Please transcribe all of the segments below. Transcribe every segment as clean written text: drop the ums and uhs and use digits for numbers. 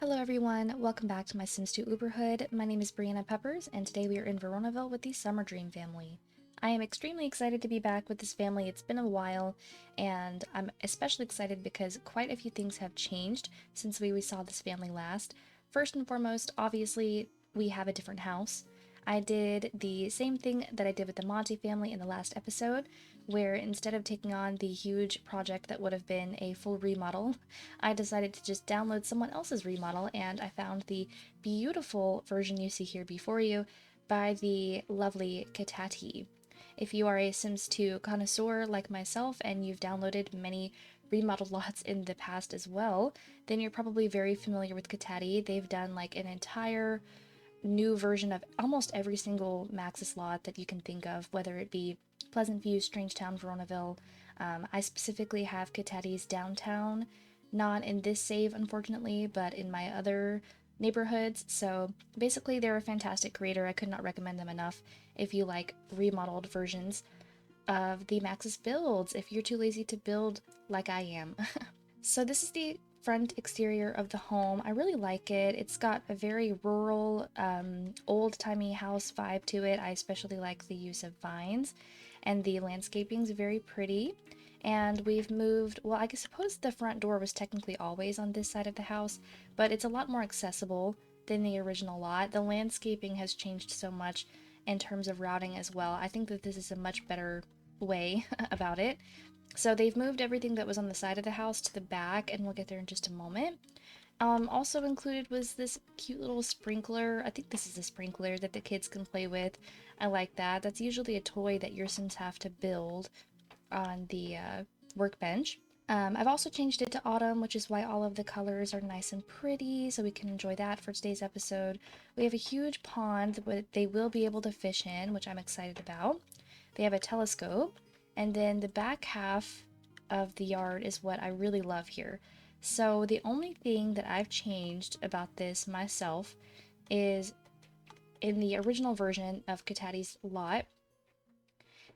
Hello everyone, welcome back to my Sims 2 Uberhood. My name is Brianna Peppers, and today we are in Veronaville with the Summerdream family. I am extremely excited to be back with this family. It's been a while, and I'm especially excited because quite a few things have changed since we saw this family last. First and foremost, obviously, we have a different house. I did the same thing that I did with the Monty family in the last episode, where instead of taking on the huge project that would have been a full remodel, I decided to just download someone else's remodel, and I found the beautiful version you see here before you by the lovely Kitati. If you are a Sims 2 connoisseur like myself and you've downloaded many remodeled lots in the past as well, then you're probably very familiar with Kitati. They've done like an entire new version of almost every single Maxis lot that you can think of, whether it be Pleasant View, Strangetown, Veronaville. I specifically have Kitati's downtown, not in this save unfortunately, but in my other neighborhoods. So basically they're a fantastic creator. I could not recommend them enough if you like remodeled versions of the Maxis builds, if you're too lazy to build like I am. So this is the front exterior of the home. I really like it. It's got a very rural, old-timey house vibe to it. I especially like the use of vines, and the landscaping is very pretty. And we've moved, well, I suppose the front door was technically always on this side of the house, but it's a lot more accessible than the original lot. The landscaping has changed so much in terms of routing as well. I think that this is a much better way about it. So they've moved everything that was on the side of the house to the back, and we'll get there in just a moment. Also included was this cute little sprinkler. I think this is a sprinkler that the kids can play with. I like that. That's usually a toy that your Sims have to build on the workbench. I've also changed it to autumn, which is why all of the colors are nice and pretty, so we can enjoy that for today's episode. We have a huge pond that they will be able to fish in, which I'm excited about. They have a telescope. And then the back half of the yard is what I really love here. So the only thing that I've changed about this myself is in the original version of Kitati's lot,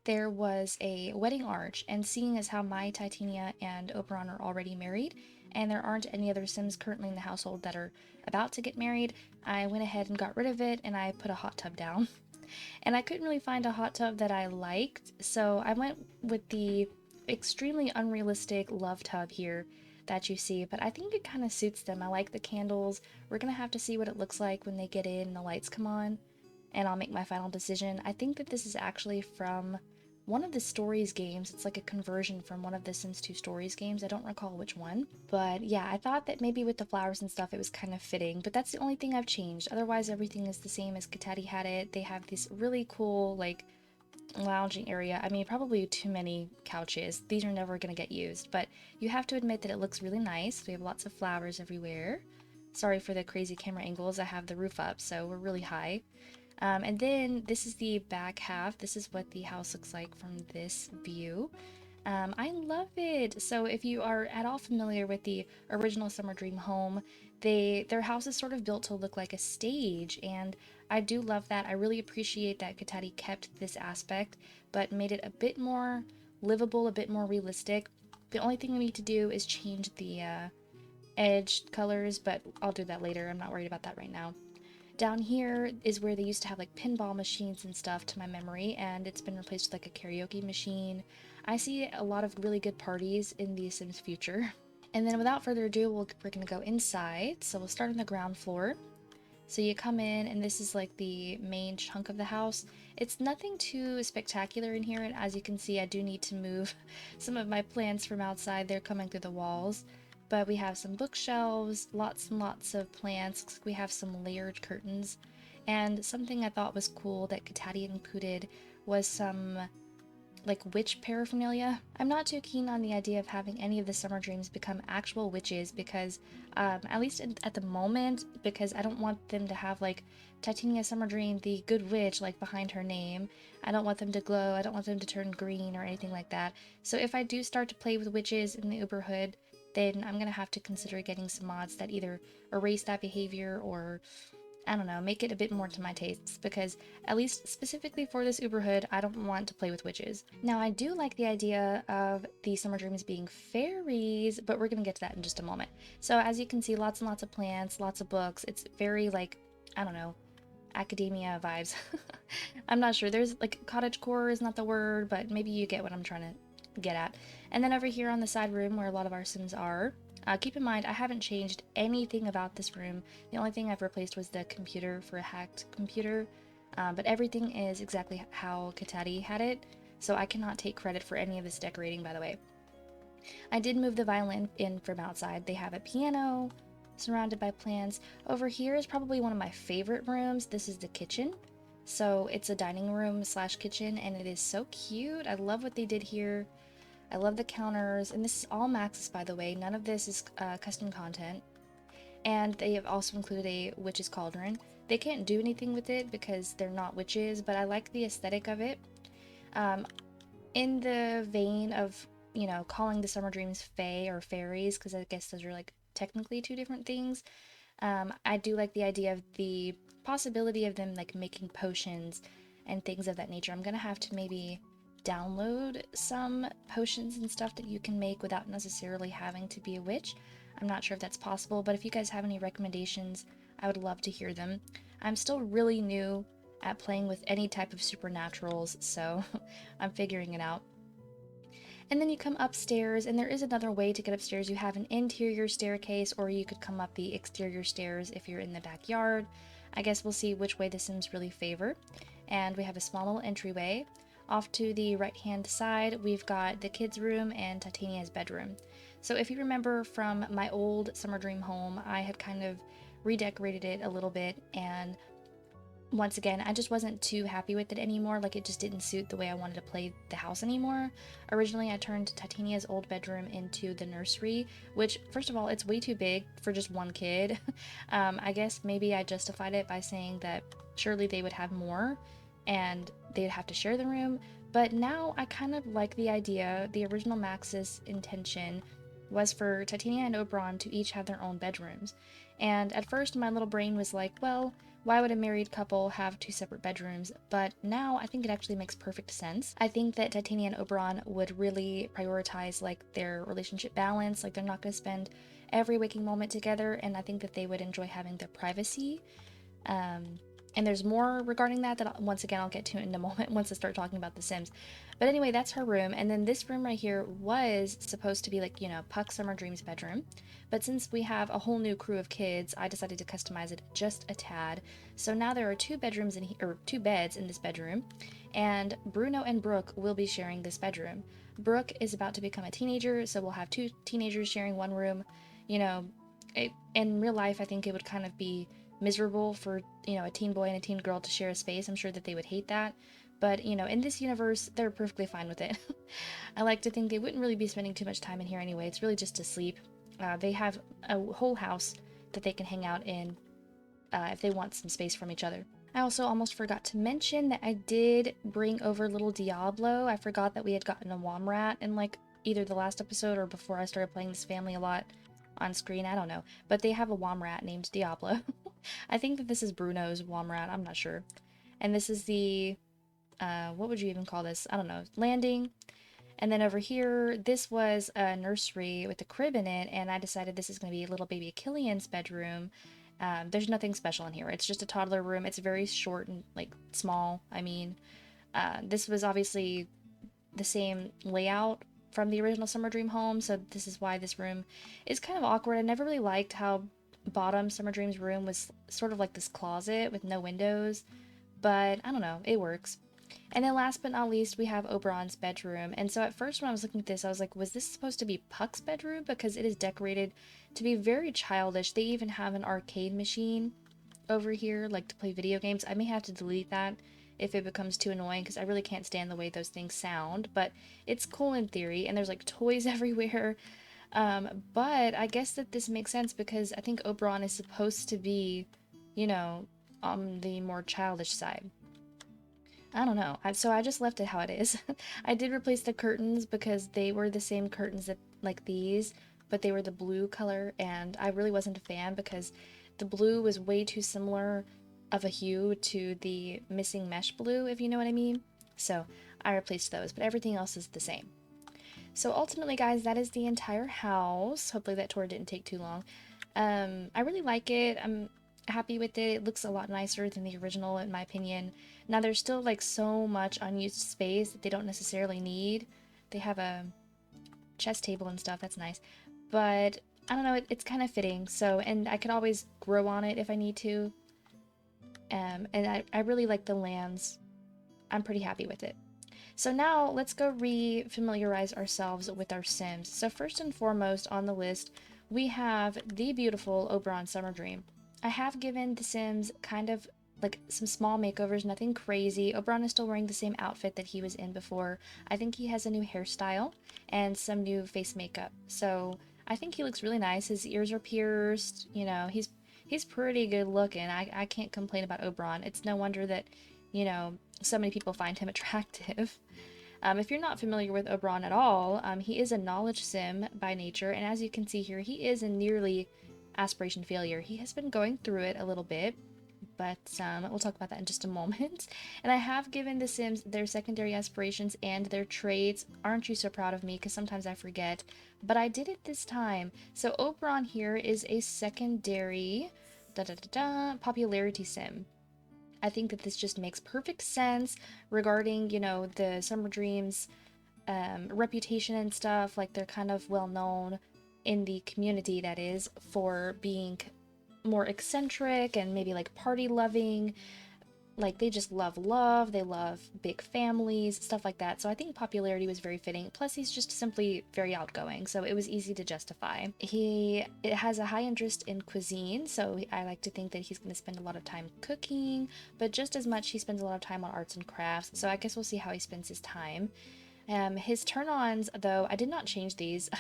there was a wedding arch, and seeing as how my Titania and Oberon are already married, and there aren't any other Sims currently in the household that are about to get married, I went ahead and got rid of it and I put a hot tub down. And I couldn't really find a hot tub that I liked, so I went with the extremely unrealistic love tub here that you see, but I think it kind of suits them. I like the candles. We're gonna have to see what it looks like when they get in and the lights come on, and I'll make my final decision. I think that this is actually from one of the Stories games. It's like a conversion from one of the Sims 2 Stories games. I don't recall which one. But yeah, I thought that maybe with the flowers and stuff it was kind of fitting, but that's the only thing I've changed. Otherwise everything is the same as Kitati had it. They have this really cool like lounging area. I mean, probably too many couches. These are never going to get used, but you have to admit that it looks really nice. We have lots of flowers everywhere. Sorry for the crazy camera angles. I have the roof up, so we're really high. And then this is the back half. This is what the house looks like from this view. I love it. So if you are at all familiar with the original Summerdream home, their house is sort of built to look like a stage, and I do love that. I really appreciate that Kitati kept this aspect, but made it a bit more livable, a bit more realistic. The only thing we need to do is change the edge colors, but I'll do that later. I'm not worried about that right now. Down here is where they used to have like pinball machines and stuff to my memory, and it's been replaced with like a karaoke machine. I see a lot of really good parties in the Sims future. And then without further ado, we're gonna go inside. So we'll start on the ground floor. So you come in, and this is like the main chunk of the house. It's nothing too spectacular in here, and as you can see, I do need to move some of my plants from outside. They're coming through the walls. But we have some bookshelves, lots and lots of plants. Looks like we have some layered curtains. And something I thought was cool that Kitati included was some like witch paraphernalia. I'm not too keen on the idea of having any of the Summerdreams become actual witches because, at least at the moment, because I don't want them to have like Titania Summerdream, the good witch, like behind her name. I don't want them to glow. I don't want them to turn green or anything like that. So if I do start to play with witches in the Uberhood, then I'm gonna have to consider getting some mods that either erase that behavior or I don't know, make it a bit more to my tastes, because at least specifically for this Uberhood, I don't want to play with witches. Now, I do like the idea of the Summerdreams being fairies, but we're gonna get to that in just a moment. So as you can see, lots and lots of plants, lots of books. It's very like, I don't know, academia vibes. I'm not sure. There's like cottagecore is not the word, but maybe you get what I'm trying to get at. And then over here on the side room where a lot of our Sims are, keep in mind I haven't changed anything about this room. The only thing I've replaced was the computer for a hacked computer, but everything is exactly how Katati had it, so I cannot take credit for any of this decorating, by the way. I did move the violin in from outside. They have a piano surrounded by plants. Over here is probably one of my favorite rooms. This is the kitchen. So it's a dining room slash kitchen, and it is so cute. I love what they did here. I love the counters, and this is all Max's, by the way. None of this is custom content. And they have also included a witch's cauldron. They can't do anything with it because they're not witches, but I like the aesthetic of it. In the vein of, you know, calling the Summerdreams fae or fairies, because I guess those are like technically two different things. I do like the idea of the possibility of them like making potions and things of that nature. I'm gonna have to maybe download some potions and stuff that you can make without necessarily having to be a witch. I'm not sure if that's possible, but if you guys have any recommendations, I would love to hear them. I'm still really new at playing with any type of supernaturals, so I'm figuring it out. And then you come upstairs, and there is another way to get upstairs. You have an interior staircase, or you could come up the exterior stairs if you're in the backyard. I guess we'll see which way the Sims really favor. And we have a small little entryway. Off to the right-hand side, we've got the kids' room and Titania's bedroom. So if you remember from my old Summerdream home, I had kind of redecorated it a little bit, and once again, I just wasn't too happy with it anymore. Like, it just didn't suit the way I wanted to play the house anymore. Originally, I turned Titania's old bedroom into the nursery, which, first of all, it's way too big for just one kid. I guess maybe I justified it by saying that surely they would have more and they'd have to share the room. But now I kind of like the idea. The original Max's intention was for Titania and Oberon to each have their own bedrooms. And at first, my little brain was like, well, why would a married couple have two separate bedrooms? But now I think it actually makes perfect sense. I think that Titania and Oberon would really prioritize like their relationship balance. Like, they're not going to spend every waking moment together, and I think that they would enjoy having their privacy. And there's more regarding that once again I'll get to in a moment once I start talking about The Sims. But anyway, that's her room. And then this room right here was supposed to be like, you know, Puck Summerdream's bedroom. But since we have a whole new crew of kids, I decided to customize it just a tad. So now there are two bedrooms in here, or two beds in this bedroom, and Bruno and Brooke will be sharing this bedroom. Brooke is about to become a teenager, so we'll have two teenagers sharing one room. You know, in real life, I think it would kind of be miserable for, you know, a teen boy and a teen girl to share a space. I'm sure that they would hate that. But, you know, in this universe, they're perfectly fine with it. I like to think they wouldn't really be spending too much time in here anyway. It's really just to sleep. They have a whole house that they can hang out in if they want some space from each other. I also almost forgot to mention that I did bring over little Diablo. I forgot that we had gotten a Womrat in like either the last episode or before I started playing this family a lot on screen. I don't know. But they have a Womrat named Diablo. I think that this is Bruno's Womrat. I'm not sure. And this is the, what would you even call this? I don't know. Landing. And then over here, this was a nursery with a crib in it, and I decided this is going to be little baby Killian's bedroom. There's nothing special in here. It's just a toddler room. It's very short and, like, small. I mean, this was obviously the same layout from the original Summerdream home, so this is why this room is kind of awkward. I never really liked how bottom Summerdream's room was sort of like this closet with no windows, but I don't know, it works. And then last but not least, we have Oberon's bedroom. And so at first when I was looking at this, I was like, was this supposed to be Puck's bedroom? Because it is decorated to be very childish. They even have an arcade machine over here, like to play video games. I may have to delete that if it becomes too annoying, because I really can't stand the way those things sound. But it's cool in theory, and there's like toys everywhere. But I guess that this makes sense because I think Oberon is supposed to be, you know, on the more childish side. I don't know. So I just left it how it is. I did replace the curtains because they were the same curtains that like these, but they were the blue color, and I really wasn't a fan because the blue was way too similar of a hue to the missing mesh blue, if you know what I mean. So I replaced those, but everything else is the same. So ultimately, guys, that is the entire house. Hopefully that tour didn't take too long. I really like it. I'm happy with it. It looks a lot nicer than the original, in my opinion. Now, there's still like so much unused space that they don't necessarily need. They have a chess table and stuff. That's nice. But I don't know, it's kind of fitting. So, and I could always grow on it if I need to. And I really like the lands. I'm pretty happy with it. So now let's go re-familiarize ourselves with our Sims. So first and foremost on the list, we have the beautiful Oberon Summerdream. I have given the Sims kind of like some small makeovers, nothing crazy. Oberon is still wearing the same outfit that he was in before. I think he has a new hairstyle and some new face makeup. So I think he looks really nice. His ears are pierced, you know, he's pretty good looking. I can't complain about Oberon. It's no wonder that, you know, so many people find him attractive. If you're not familiar with Oberon at all, he is a knowledge sim by nature, and as you can see here, he is a nearly aspiration failure. He has been going through it a little bit, but we'll talk about that in just a moment. And I have given the Sims their secondary aspirations and their traits. Aren't you so proud of me? Because sometimes I forget, but I did it this time. So Oberon here is a secondary popularity sim. I think that this just makes perfect sense regarding, you know, the Summerdreams reputation and stuff. Like, they're kind of well known in the community, that is, for being more eccentric and maybe like party loving. Like, they just love, they love big families, stuff like that. So I think popularity was very fitting. Plus, he's just simply very outgoing, so it was easy to justify. He has a high interest in cuisine, so I like to think that he's going to spend a lot of time cooking, but just as much he spends a lot of time on arts and crafts, so I guess we'll see how he spends his time. His turn-ons, though, I did not change these.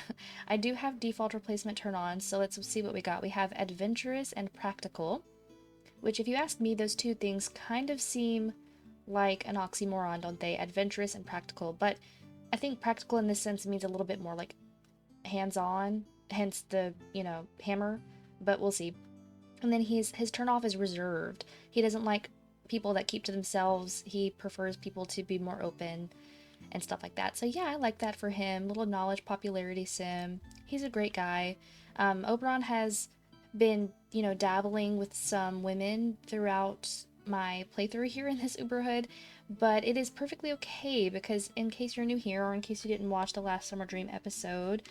I do have default replacement turn-ons, so let's see what we got. We have adventurous and practical, which, if you ask me, those two things kind of seem like an oxymoron, don't they? Adventurous and practical. But I think practical in this sense means a little bit more like hands-on, hence the, you know, hammer. But we'll see. And then his turn-off is reserved. He doesn't like people that keep to themselves. He prefers people to be more open and stuff like that. So yeah, I like that for him. Little knowledge popularity sim. He's a great guy. Oberon has been, you know, dabbling with some women throughout my playthrough here in this Uberhood, but it is perfectly okay because, in case you're new here or in case you didn't watch the last Summerdream episode,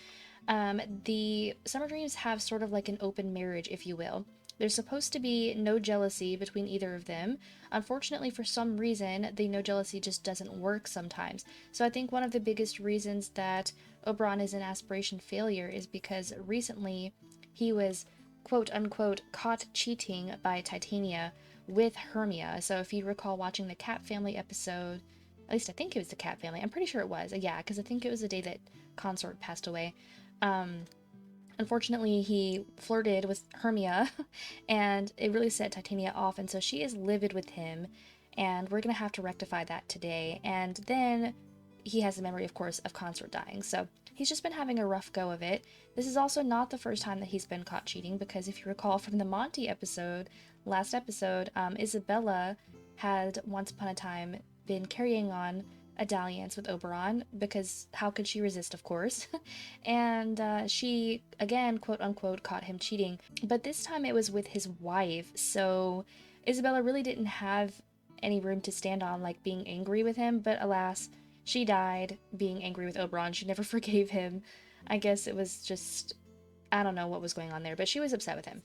the Summerdreams have sort of like an open marriage, if you will. There's supposed to be no jealousy between either of them. Unfortunately, for some reason, the no jealousy just doesn't work sometimes. So I think one of the biggest reasons that Oberon is an aspiration failure is because recently he was quote-unquote caught cheating by Titania with Hermia. So if you recall watching the Cat Family episode, at least I think it was the Cat Family, I'm pretty sure it was, yeah, because I think it was the day that Consort passed away. Unfortunately, he flirted with Hermia, and it really set Titania off, and so she is livid with him, and we're going to have to rectify that today. And then he has the memory, of course, of Consort dying, so he's just been having a rough go of it. This is also not the first time that he's been caught cheating, because if you recall from the Monty episode, last episode, Isabella had once upon a time been carrying on a dalliance with Oberon, because how could she resist, of course? And she, again, quote-unquote, caught him cheating. But this time it was with his wife, so Isabella really didn't have any room to stand on, like, being angry with him, but alas, she died being angry with Oberon. She never forgave him. I guess it was just, I don't know what was going on there, but she was upset with him.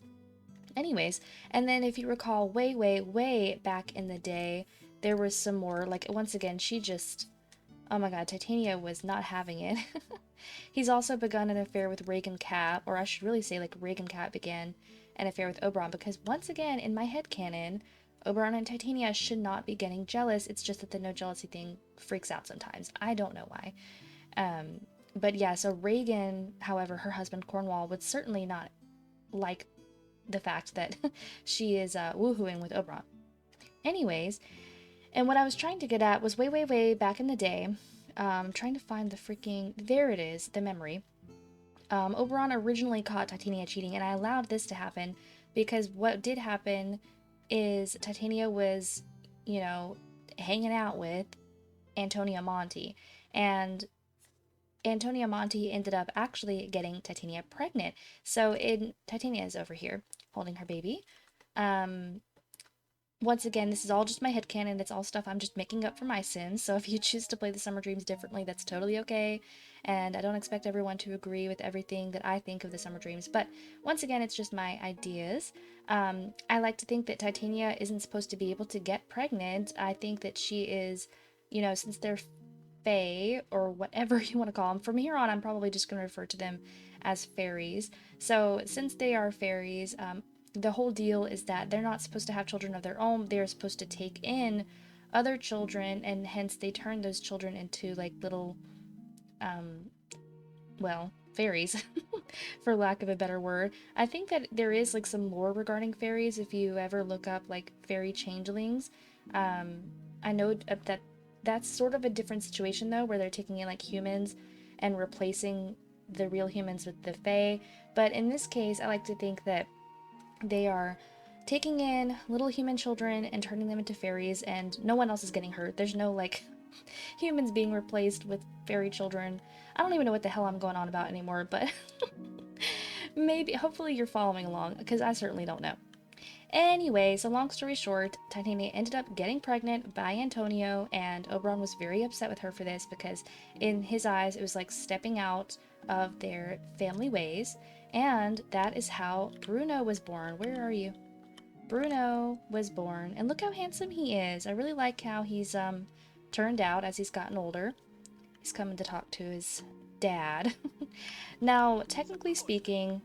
Anyways, and then if you recall way back in the day, there was some more, like, once again, she just, oh my god, Titania was not having it. He's also begun an affair with Reagan Cat, or I should really say, like, Reagan Cat began an affair with Oberon, because once again, in my headcanon, Oberon and Titania should not be getting jealous. It's just that the no jealousy thing freaks out sometimes. I don't know why. But yeah, so Reagan, however, her husband Cornwall, would certainly not like the fact that she is woohooing with Oberon. Anyways, and what I was trying to get at was way back in the day, trying to find the freaking, there it is, the memory. Oberon originally caught Titania cheating, and I allowed this to happen because what did happen is Titania was, you know, hanging out with Antonia Monty, and Antonia Monty ended up actually getting Titania pregnant. So Titania is over here holding her baby. Um, Once again, this is all just my headcanon. It's all stuff I'm just making up for my Sims. So if you choose to play the Summerdreams differently, that's totally okay. And I don't expect everyone to agree with everything that I think of the Summerdreams. But once again, it's just my ideas. I like to think that Titania isn't supposed to be able to get pregnant. I think that she is, you know, since they're Fae, or whatever you want to call them. From here on, I'm probably just going to refer to them as fairies. So, since they are fairies, the whole deal is that they're not supposed to have children of their own. They're supposed to take in other children, and hence they turn those children into like little, um, well, fairies, for lack of a better word. I think that there is like some lore regarding fairies if you ever look up like fairy changelings. Um, I know that that's sort of a different situation though, where they're taking in like humans and replacing the real humans with the fae. But in this case, I like to think that they are taking in little human children and turning them into fairies, and no one else is getting hurt. There's no like humans being replaced with fairy children. I don't even know what the hell I'm going on about anymore, but maybe, hopefully, you're following along, because I certainly don't know. Anyway, so long story short, Titania ended up getting pregnant by Antonio, and Oberon was very upset with her for this because, in his eyes, it was like stepping out of their family ways, and that is how Bruno was born. Where are you? Bruno was born, and look how handsome he is. I really like how he's turned out as he's gotten older. He's coming to talk to his dad. Now, technically speaking,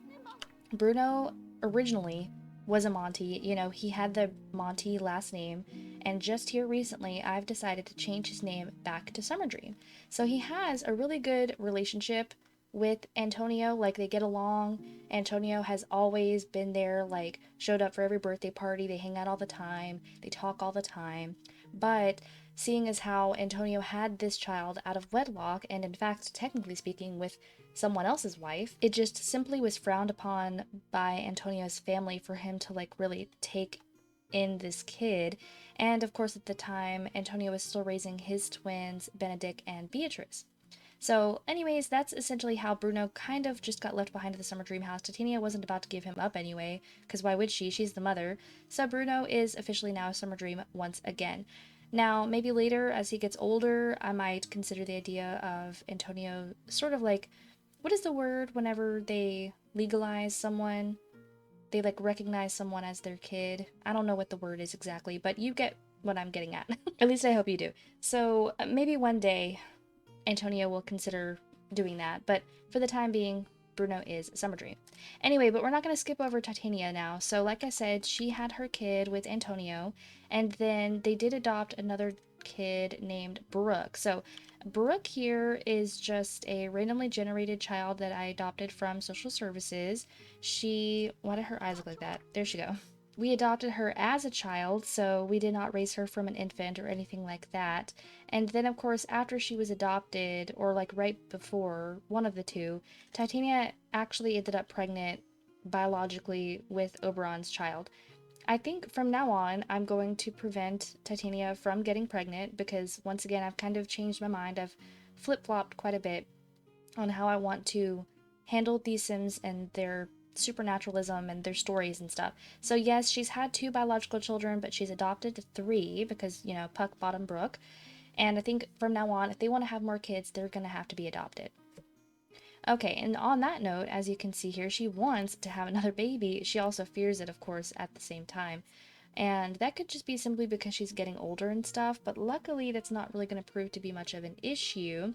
Bruno originally was a Monty. You know, he had the Monty last name, and just here recently, I've decided to change his name back to Summerdream. So he has a really good relationship with Antonio. Like, they get along. Antonio has always been there, like, showed up for every birthday party. They hang out all the time. They talk all the time. But seeing as how Antonio had this child out of wedlock, and in fact, technically speaking, with someone else's wife, it just simply was frowned upon by Antonio's family for him to like really take in this kid. And of course, at the time, Antonio was still raising his twins, Benedict and Beatrice. So, anyways, that's essentially how Bruno kind of just got left behind at the Summer Dream house. Titania wasn't about to give him up anyway, because why would she? She's the mother. So Bruno is officially now a Summer Dream once again. Now, maybe later, as he gets older, I might consider the idea of Antonio sort of like, what is the word whenever they legalize someone? They like recognize someone as their kid. I don't know what the word is exactly, but you get what I'm getting at. At least I hope you do. So maybe one day Antonio will consider doing that, but for the time being, Bruno is Summer Dream. Anyway, but we're not going to skip over Titania now. So like I said, she had her kid with Antonio, and then they did adopt another kid named Brooke. So Brooke here is just a randomly generated child that I adopted from social services. Why did her eyes look like that? There she go. We adopted her as a child, so we did not raise her from an infant or anything like that. And then, of course, after she was adopted, or like right before, one of the two, Titania actually ended up pregnant biologically with Oberon's child. I think from now on, I'm going to prevent Titania from getting pregnant because, once again, I've kind of changed my mind. I've flip-flopped quite a bit on how I want to handle these Sims and their supernaturalism and their stories and stuff. So yes, she's had two biological children, but she's adopted three because, you know, Puck Bottom Brook. And I think from now on, if they want to have more kids, they're going to have to be adopted. Okay, and on that note, as you can see here, she wants to have another baby. She also fears it, of course, at the same time. And that could just be simply because she's getting older and stuff, but luckily that's not really going to prove to be much of an issue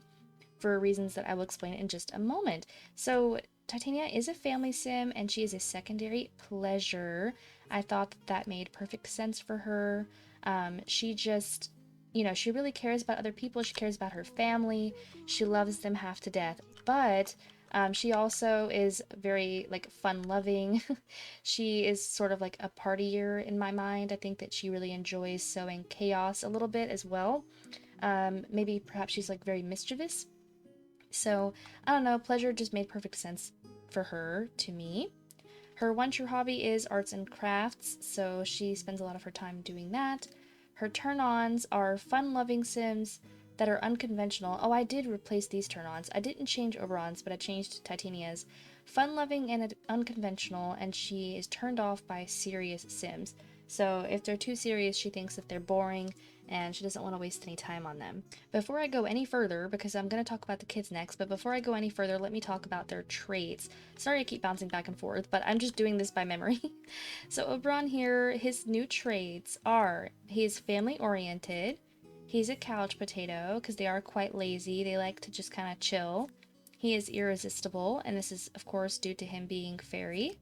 for reasons that I will explain in just a moment. So Titania is a family sim, and she is a secondary pleasure. I thought that made perfect sense for her. She just, you know, she really cares about other people. She cares about her family. She loves them half to death. But she also is very, like, fun-loving. She is sort of like a partier in my mind. I think that she really enjoys sowing chaos a little bit as well. Maybe perhaps she's, like, very mischievous. So, I don't know, pleasure just made perfect sense for her to me. Her one true hobby is arts and crafts, so she spends a lot of her time doing that. Her turn-ons are fun-loving Sims that are unconventional. Oh, I did replace these turn-ons. I didn't change Oberon's, but I changed Titania's. Fun-loving and unconventional, and she is turned off by serious Sims. So if they're too serious, she thinks that they're boring, and she doesn't want to waste any time on them. Before I go any further, because I'm going to talk about the kids next, but before I go any further, let me talk about their traits. Sorry I keep bouncing back and forth, but I'm just doing this by memory. So Oberon here, his new traits are, he's family-oriented, he's a couch potato, because they are quite lazy, they like to just kind of chill. He is irresistible, and this is, of course, due to him being fairy.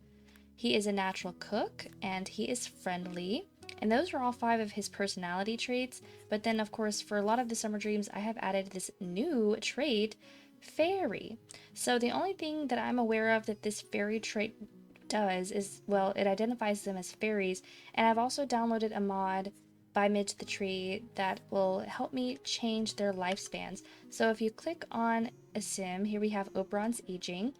He is a natural cook, and he is friendly. And those are all 5 of his personality traits. But then, of course, for a lot of the Summerdreams, I have added this new trait, fairy. So the only thing that I'm aware of that this fairy trait does is, well, it identifies them as fairies. And I've also downloaded a mod by Mid to the Tree that will help me change their lifespans. So if you click on a sim, here we have Oberon's aging.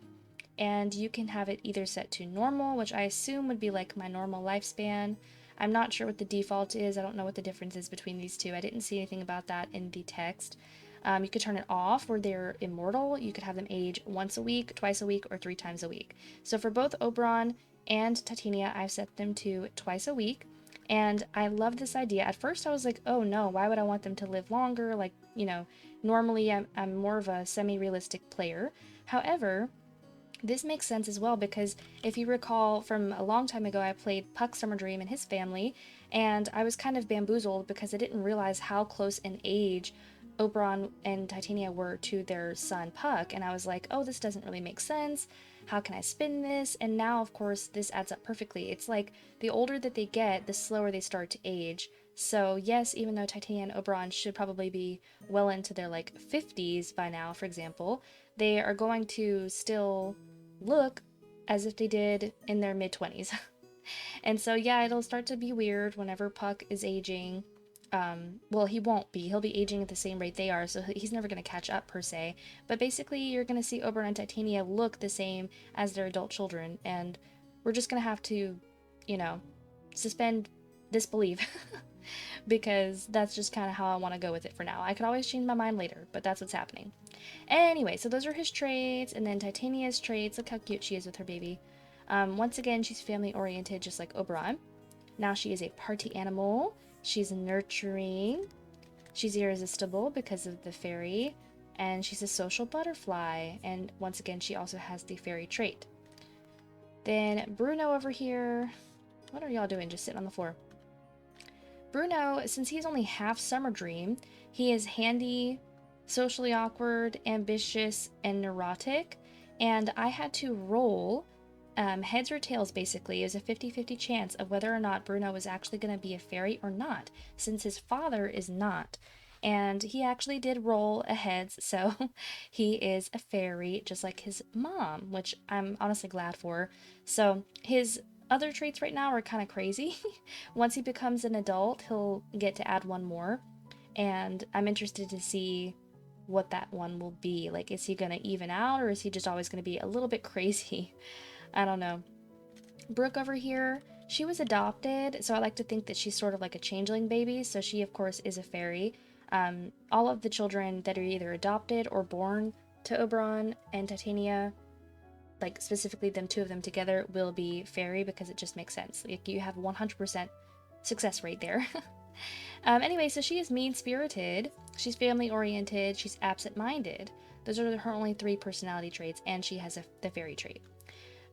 And you can have it either set to normal, which I assume would be like my normal lifespan. I'm not sure what the default is. I don't know what the difference is between these two. I didn't see anything about that in the text. You could turn it off where they're immortal. You could have them age once a week, twice a week, or 3 times a week. So for both Oberon and Titania, I've set them to twice a week. And I love this idea. At first I was like, oh no, why would I want them to live longer? Like, you know, normally I'm more of a semi-realistic player. However, this makes sense as well because if you recall from a long time ago, I played Puck Summerdream and his family, and I was kind of bamboozled because I didn't realize how close in age Oberon and Titania were to their son Puck, and I was like, oh, this doesn't really make sense. How can I spin this? And now, of course, this adds up perfectly. It's like the older that they get, the slower they start to age. So yes, even though Titania and Oberon should probably be well into their like 50s by now, for example, they are going to still look as if they did in their mid-20s. And so yeah, it'll start to be weird whenever Puck is aging. Well, he won't be. He'll be aging at the same rate they are, so he's never going to catch up per se. But basically, you're going to see Oberon and Titania look the same as their adult children, and we're just going to have to, you know, suspend disbelief. Because that's just kind of how I want to go with it for now. I could always change my mind later, but that's what's happening. Anyway, so those are his traits, and then Titania's traits. Look how cute she is with her baby. Once again, she's family-oriented, just like Oberon. Now she is a party animal. She's nurturing. She's irresistible because of the fairy. And she's a social butterfly. And once again, she also has the fairy trait. Then Bruno over here. What are y'all doing? Just sitting on the floor. Bruno, since he's only half Summerdream, he is handy, socially awkward, ambitious, and neurotic. And I had to roll heads or tails, basically. It was a 50-50 chance of whether or not Bruno was actually going to be a fairy or not, since his father is not. And he actually did roll a heads, so he is a fairy, just like his mom, which I'm honestly glad for. So his other traits right now are kind of crazy. Once he becomes an adult, he'll get to add one more, and I'm interested to see what that one will be. Like, is he gonna even out, or is he just always gonna be a little bit crazy? I don't know. Brooke over here, she was adopted, so I like to think that she's sort of like a changeling baby, so she of course is a fairy. All of the children that are either adopted or born to Oberon and Titania, like specifically them, 2 of them together, will be fairy because it just makes sense. Like, you have 100% success rate there. Anyway, so she is mean-spirited, she's family-oriented, she's absent-minded. Those are her only 3 personality traits, and she has the fairy trait.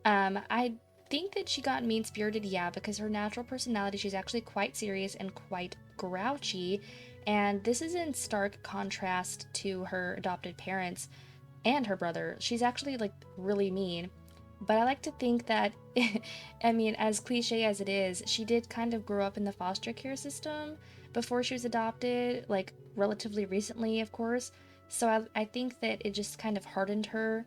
I think that she got mean-spirited, yeah, because her natural personality, she's actually quite serious and quite grouchy, and this is in stark contrast to her adopted parents and her brother. She's actually like really mean, but I like to think that I mean, as cliche as it is, she did kind of grow up in the foster care system before she was adopted, like relatively recently, of course. So I think that it just kind of hardened her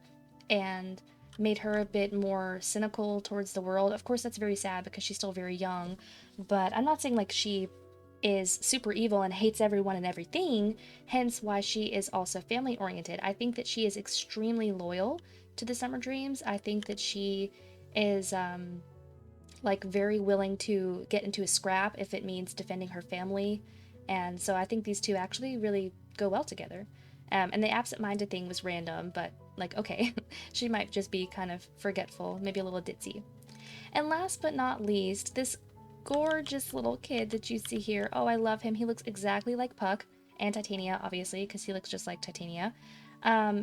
and made her a bit more cynical towards the world. Of course, that's very sad because she's still very young, but I'm not saying like she is super evil and hates everyone and everything, hence why she is also family oriented. I think that she is extremely loyal to the Summerdreams. I think that she is like very willing to get into a scrap if it means defending her family. And so I think these two actually really go well together. And the absent-minded thing was random, but like, okay, she might just be kind of forgetful, maybe a little ditzy. And last but not least, this gorgeous little kid that you see here. Oh, I love him. He looks exactly like Puck and Titania, obviously, because he looks just like Titania.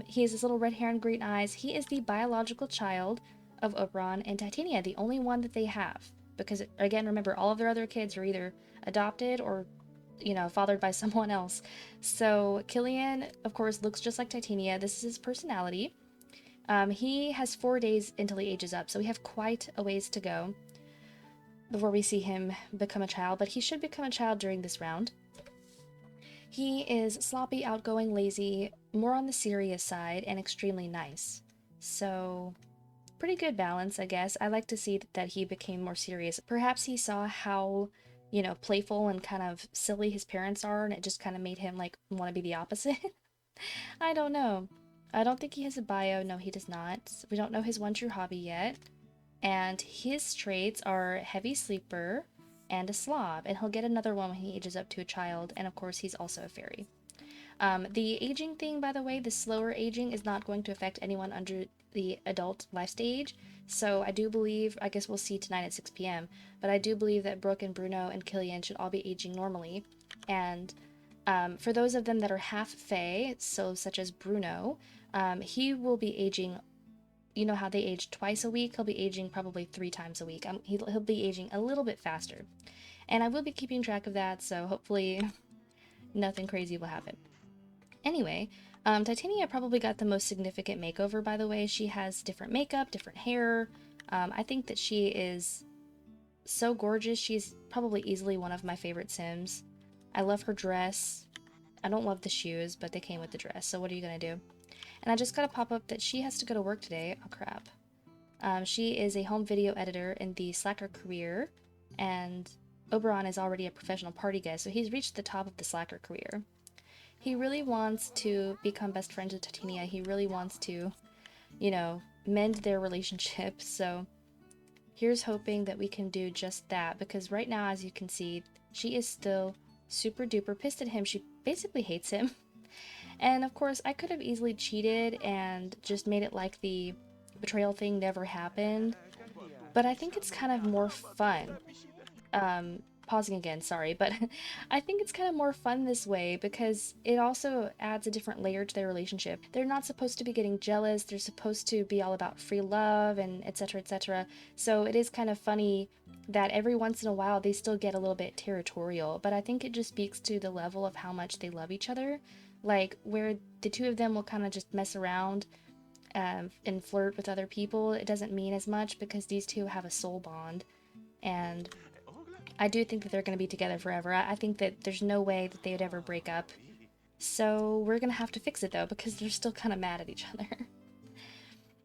He has this little red hair and green eyes. He is the biological child of Oberon and Titania, the only one that they have. Because, again, remember, all of their other kids are either adopted or, you know, fathered by someone else. So Killian, of course, looks just like Titania. This is his personality. He has 4 days until he ages up, so we have quite a ways to go before we see him become a child, but he should become a child during this round. He is sloppy, outgoing, lazy, more on the serious side, and extremely nice. So, pretty good balance, I guess. I like to see that he became more serious. Perhaps he saw how, you know, playful and kind of silly his parents are, and it just kind of made him, like, want to be the opposite. I don't know. I don't think he has a bio. No, he does not. We don't know his one true hobby yet. And his traits are heavy sleeper and a slob, and he'll get another one when he ages up to a child, and of course he's also a fairy. The aging thing, by the way, the slower aging is not going to affect anyone under the adult life stage, so I do believe, I guess we'll see tonight at 6 p.m., but I do believe that Brooke and Bruno and Killian should all be aging normally, and for those of them that are half fae, so such as Bruno, he will be aging. You know how they age twice a week? He'll be aging probably 3 times a week. He'll be aging a little bit faster. And I will be keeping track of that, so hopefully nothing crazy will happen. Anyway, Titania probably got the most significant makeover, by the way. She has different makeup, different hair. I think that she is so gorgeous. She's probably easily one of my favorite Sims. I love her dress. I don't love the shoes, but they came with the dress, so what are you gonna do? And I just got a pop-up that she has to go to work today. Oh, crap. She is a home video editor in the Slacker career, and Oberon is already a professional party guest, so he's reached the top of the Slacker career. He really wants to become best friends with Titania. He really wants to, you know, mend their relationship, so here's hoping that we can do just that, because right now, as you can see, she is still super duper pissed at him. She basically hates him. And of course, I could have easily cheated and just made it like the betrayal thing never happened, but I think it's kind of more fun. Pausing again, sorry, but I think it's kind of more fun this way because it also adds a different layer to their relationship. They're not supposed to be getting jealous, they're supposed to be all about free love and etc. etc. So it is kind of funny that every once in a while they still get a little bit territorial, but I think it just speaks to the level of how much they love each other. Like, where the two of them will kind of just mess around and flirt with other people, it doesn't mean as much because these two have a soul bond. And I do think that they're going to be together forever. I think that there's no way that they would ever break up. So we're going to have to fix it, though, because they're still kind of mad at each other.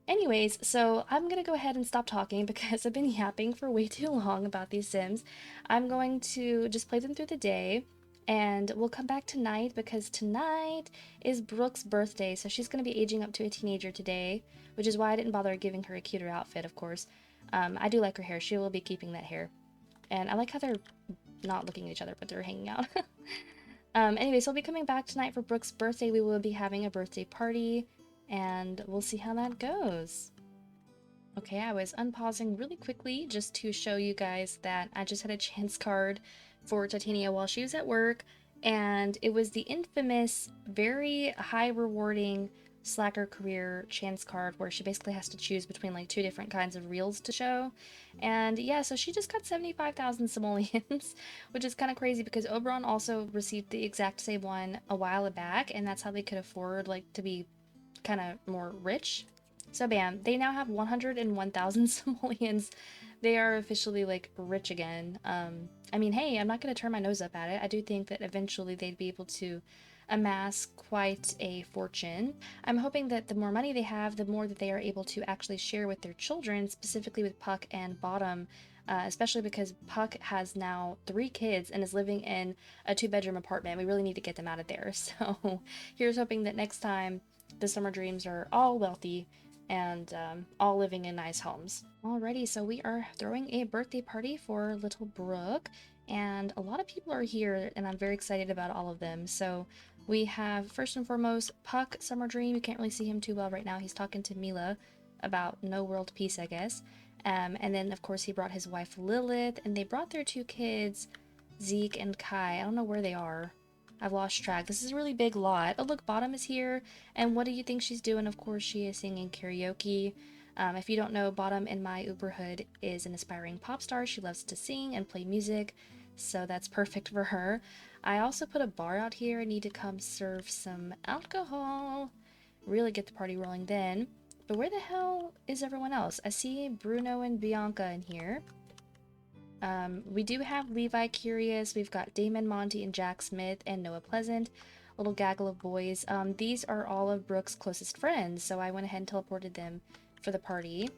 Anyways, so I'm going to go ahead and stop talking because I've been yapping for way too long about these Sims. I'm going to just play them through the day. And we'll come back tonight because tonight is Brooke's birthday, so she's going to be aging up to a teenager today, which is why I didn't bother giving her a cuter outfit, of course. I do like her hair. She will be keeping that hair. And I like how they're not looking at each other, but they're hanging out. Anyway, so we'll be coming back tonight for Brooke's birthday. We will be having a birthday party, and we'll see how that goes. Okay, I was unpausing really quickly just to show you guys that I just had a chance card for Titania while she was at work, and it was the infamous, very high rewarding Slacker career chance card where she basically has to choose between like 2 different kinds of reels to show. And yeah, so she just got 75,000 simoleons, which is kind of crazy because Oberon also received the exact same one a while back, and that's how they could afford like to be kind of more rich. So bam, they now have 101,000 simoleons. They are officially like rich again. I mean, hey, I'm not going to turn my nose up at it. I do think that eventually they'd be able to amass quite a fortune. I'm hoping that the more money they have, the more that they are able to actually share with their children, specifically with Puck and Bottom, especially because Puck has now 3 kids and is living in a 2-bedroom apartment. We really need to get them out of there. So here's hoping that next time the Summerdreams are all wealthy, and all living in nice homes. Alrighty, so we are throwing a birthday party for little Brooke, and a lot of people are here, and I'm very excited about all of them. So we have, first and foremost, Puck Summerdream. You can't really see him too well right now. He's talking to Mila about no world peace, I guess. And then, of course, he brought his wife Lilith, and they brought their two kids, Zeke and Kai. I don't know where they are. I've lost track. This is a really big lot. Oh, look, Bottom is here. And what do you think she's doing? Of course, she is singing karaoke. If you don't know, Bottom in my Uberhood is an aspiring pop star. She loves to sing and play music, so that's perfect for her. I also put a bar out here. I need to come serve some alcohol. Really get the party rolling then. But where the hell is everyone else? I see Bruno and Bianca in here. We do have Levi Curious, we've got Damon Monty and Jack Smith and Noah Pleasant, little gaggle of boys. These are all of Brooke's closest friends, so I went ahead and teleported them for the party.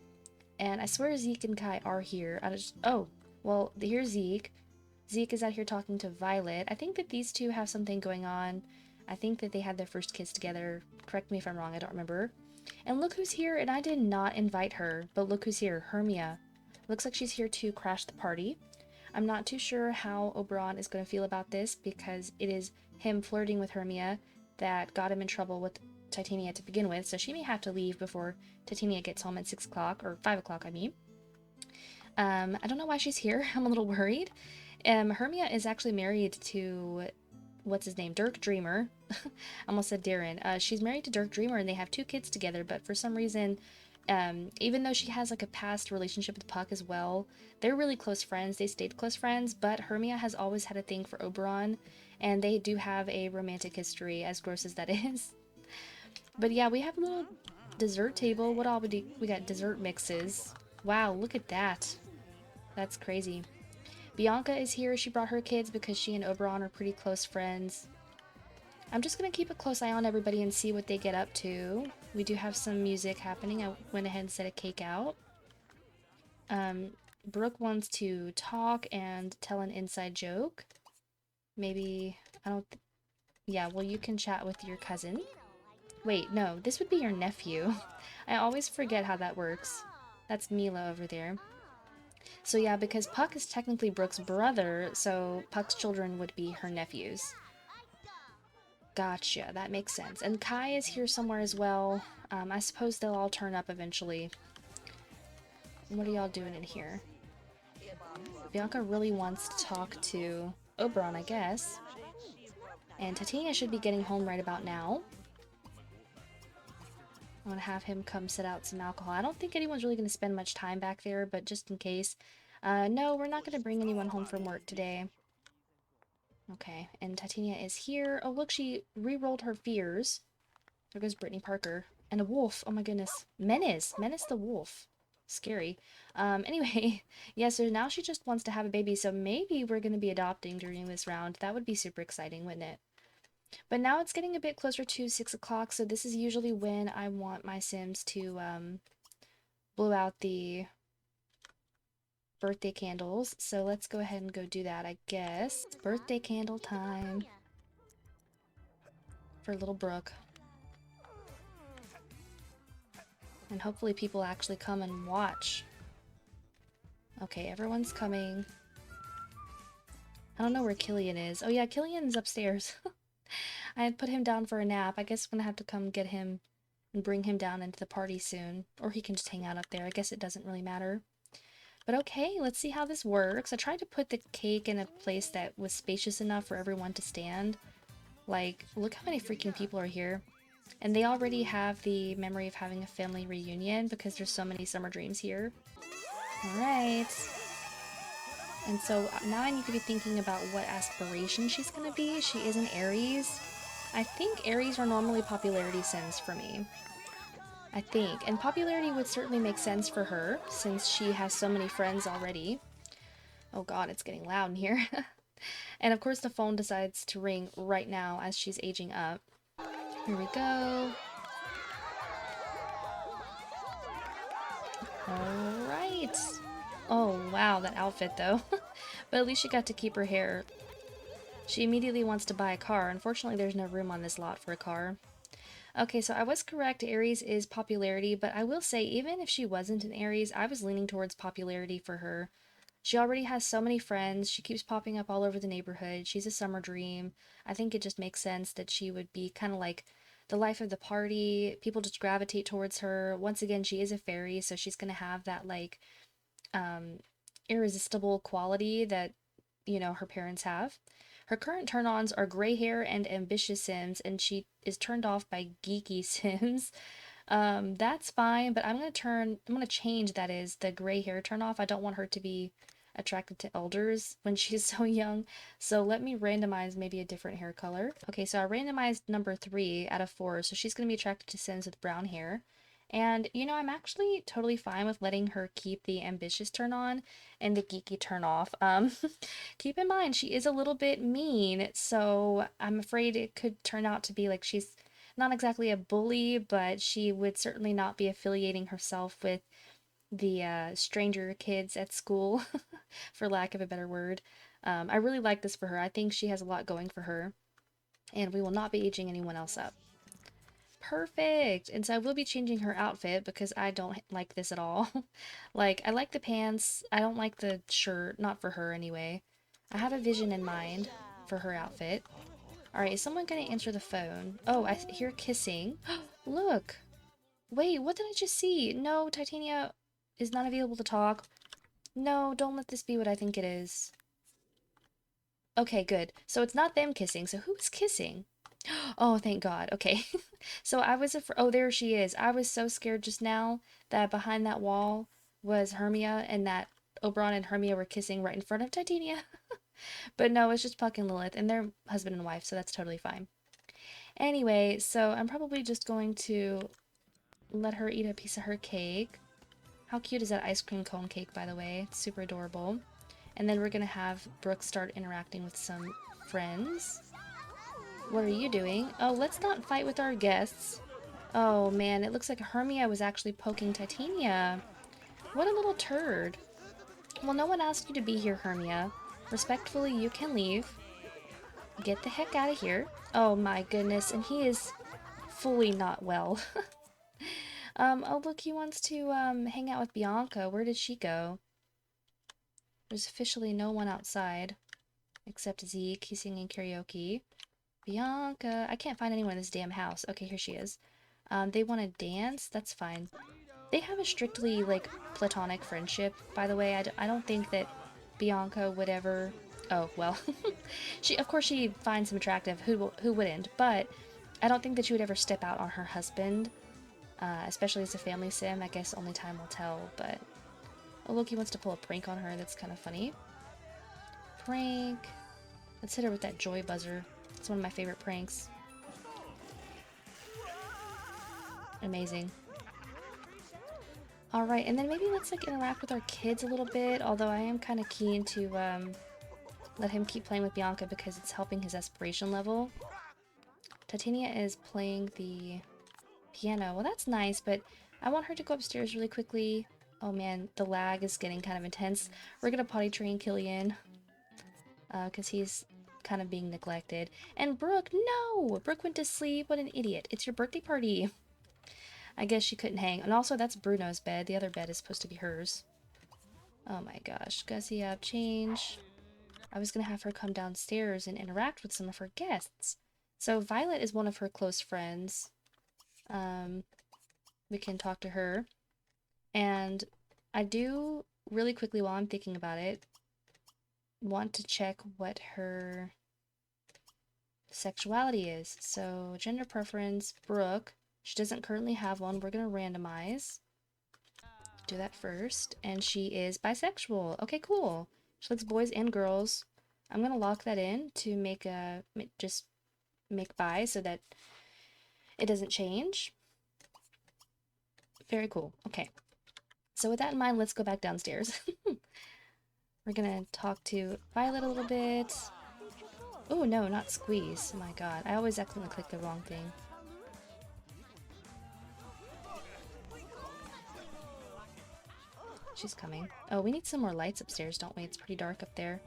And I swear Zeke and Kai are here. Oh, well, here's Zeke. Zeke is out here talking to Violet. I think that these two have something going on. I think that they had their first kiss together. Correct me if I'm wrong, I don't remember. And look who's here, and I did not invite her, but look who's here, Hermia. Looks like she's here to crash the party. I'm not too sure how Oberon is going to feel about this because it is him flirting with Hermia that got him in trouble with Titania to begin with, so she may have to leave before Titania gets home at 6 o'clock, or 5 o'clock, I mean. I don't know why she's here. I'm a little worried. Hermia is actually married to, what's his name, Dirk Dreamer. I almost said Darren. She's married to Dirk Dreamer and they have 2 kids together, but for some reason, even though she has like a past relationship with Puck as well, they're really close friends. They stayed close friends, but Hermia has always had a thing for Oberon, and they do have a romantic history, as gross as that is. But yeah, we have a little dessert table. What all we got? Dessert mixes. Wow, look at that. That's crazy. Bianca is here. She brought her kids because she and Oberon are pretty close friends. I'm just going to keep a close eye on everybody and see what they get up to. We do have some music happening. I went ahead and set a cake out. Brooke wants to talk and tell an inside joke. Maybe, yeah, well, you can chat with your cousin. Wait, no, this would be your nephew. I always forget how that works. That's Mila over there. So yeah, because Puck is technically Brooke's brother, so Puck's children would be her nephews. Gotcha, that makes sense. And Kai is here somewhere as well. I suppose they'll all turn up eventually. What are y'all doing in here? Bianca really wants to talk to Oberon, I guess. And Titania should be getting home right about now. I'm gonna have him come set out some alcohol. I don't think anyone's really gonna spend much time back there, but just in case. No, we're not gonna bring anyone home from work today. Okay, and Titania is here. Oh, look, she re-rolled her fears. There goes Brittany Parker. And a wolf. Oh my goodness. Menace. Menace the wolf. Scary. Anyway, yeah, so now she just wants to have a baby, so maybe we're going to be adopting during this round. That would be super exciting, wouldn't it? But now it's getting a bit closer to 6 o'clock, so this is usually when I want my Sims to blow out the birthday candles. So let's go ahead and go do that, I guess. Birthday candle time for little Brooke. And hopefully people actually come and watch. Okay, everyone's coming. I don't know where Killian is. Oh yeah, Killian's upstairs. I had put him down for a nap. I guess I'm gonna have to come get him and bring him down into the party soon. Or he can just hang out up there. I guess it doesn't really matter. But okay, let's see how this works. I tried to put the cake in a place that was spacious enough for everyone to stand. Like, look how many freaking people are here. And they already have the memory of having a family reunion because there's so many Summerdreams here. Alright. And so now I need to be thinking about what aspiration she's going to be. She is an Aries. I think Aries are normally popularity Sims for me. I think. And popularity would certainly make sense for her since she has so many friends already. Oh god, it's getting loud in here. And of course the phone decides to ring right now as she's aging up. Here we go. Alright. Oh, wow, that outfit, though. But at least she got to keep her hair. She immediately wants to buy a car. Unfortunately, there's no room on this lot for a car. Okay, so I was correct. Aries is popularity, but I will say, even if she wasn't an Aries, I was leaning towards popularity for her. She already has so many friends. She keeps popping up all over the neighborhood. She's a summer dream. I think it just makes sense that she would be kind of like the life of the party. People just gravitate towards her. Once again, she is a fairy, so she's going to have that like um irresistible quality that, you know, her parents have. Her current turn-ons are gray hair and ambitious Sims, and she is turned off by geeky Sims. That's fine, but I'm gonna change, that is, the gray hair turn off. I don't want her to be attracted to elders when she's so young. So let me randomize maybe a different hair color. Okay, so I randomized number 3 out of 4, so she's gonna be attracted to Sims with brown hair. And, you know, I'm actually totally fine with letting her keep the ambitious turn on and the geeky turn off. Keep in mind, she is a little bit mean, so I'm afraid it could turn out to be like she's not exactly a bully, but she would certainly not be affiliating herself with the stranger kids at school, for lack of a better word. I really like this for her. I think she has a lot going for her, and we will not be aging anyone else up. Perfect! And so I will be changing her outfit because I don't like this at all. Like, I like the pants, I don't like the shirt, not for her anyway. I have a vision in mind for her outfit. Alright, is someone gonna answer the phone? Oh, I hear kissing. Look! Wait, what did I just see? No, Titania is not available to talk. No, don't let this be what I think it is. Okay, good. So it's not them kissing, so who's kissing? Oh, thank God. Okay. So I was oh, there she is. I was so scared just now that behind that wall was Hermia and that Oberon and Hermia were kissing right in front of Titania. But no, it's just Puck and Lilith, and they're husband and wife, so that's totally fine. Anyway, so I'm probably just going to let her eat a piece of her cake. How cute is that ice cream cone cake, by the way? It's super adorable. And then we're gonna have Brooke start interacting with some friends. What are you doing? Oh, let's not fight with our guests. Oh man, it looks like Hermia was actually poking Titania. What a little turd. Well, no one asked you to be here, Hermia. Respectfully, you can leave. Get the heck out of here. Oh my goodness, and he is fully not well. Oh look, he wants to hang out with Bianca. Where did she go? There's officially no one outside except Zeke. He's singing karaoke. Bianca. I can't find anyone in this damn house. Okay, here she is. They want to dance? That's fine. They have a strictly, like, platonic friendship, by the way. I don't think that Bianca would ever... Oh, well. Of course she finds him attractive. Who wouldn't? But I don't think that she would ever step out on her husband. Especially as a family sim. I guess only time will tell, but... Oh, look, he wants to pull a prank on her. That's kind of funny. Prank. Let's hit her with that joy buzzer. It's one of my favorite pranks. Amazing. Alright, and then maybe let's, like, interact with our kids a little bit, although I am kind of keen to, let him keep playing with Bianca because it's helping his aspiration level. Titania is playing the piano. Well, that's nice, but I want her to go upstairs really quickly. Oh man, the lag is getting kind of intense. We're gonna potty train Killian, because he's kind of being neglected. And Brooke, no! Brooke went to sleep. What an idiot. It's your birthday party. I guess she couldn't hang. And also, that's Bruno's bed. The other bed is supposed to be hers. Oh my gosh. Gussy up, change. I was gonna have her come downstairs and interact with some of her guests. So Violet is one of her close friends. We can talk to her. And I do, really quickly while I'm thinking about it, want to check what her sexuality is. So, gender preference, Brooke. She doesn't currently have one. We're going to randomize. Do that first. And she is bisexual. Okay, cool. She likes boys and girls. I'm going to lock that in to make just make bi so that it doesn't change. Very cool. Okay. So with that in mind, let's go back downstairs. We're gonna talk to Violet a little bit. Oh no, not squeeze. Oh my god, I always accidentally click the wrong thing. She's coming. Oh, we need some more lights upstairs, don't we? It's pretty dark up there.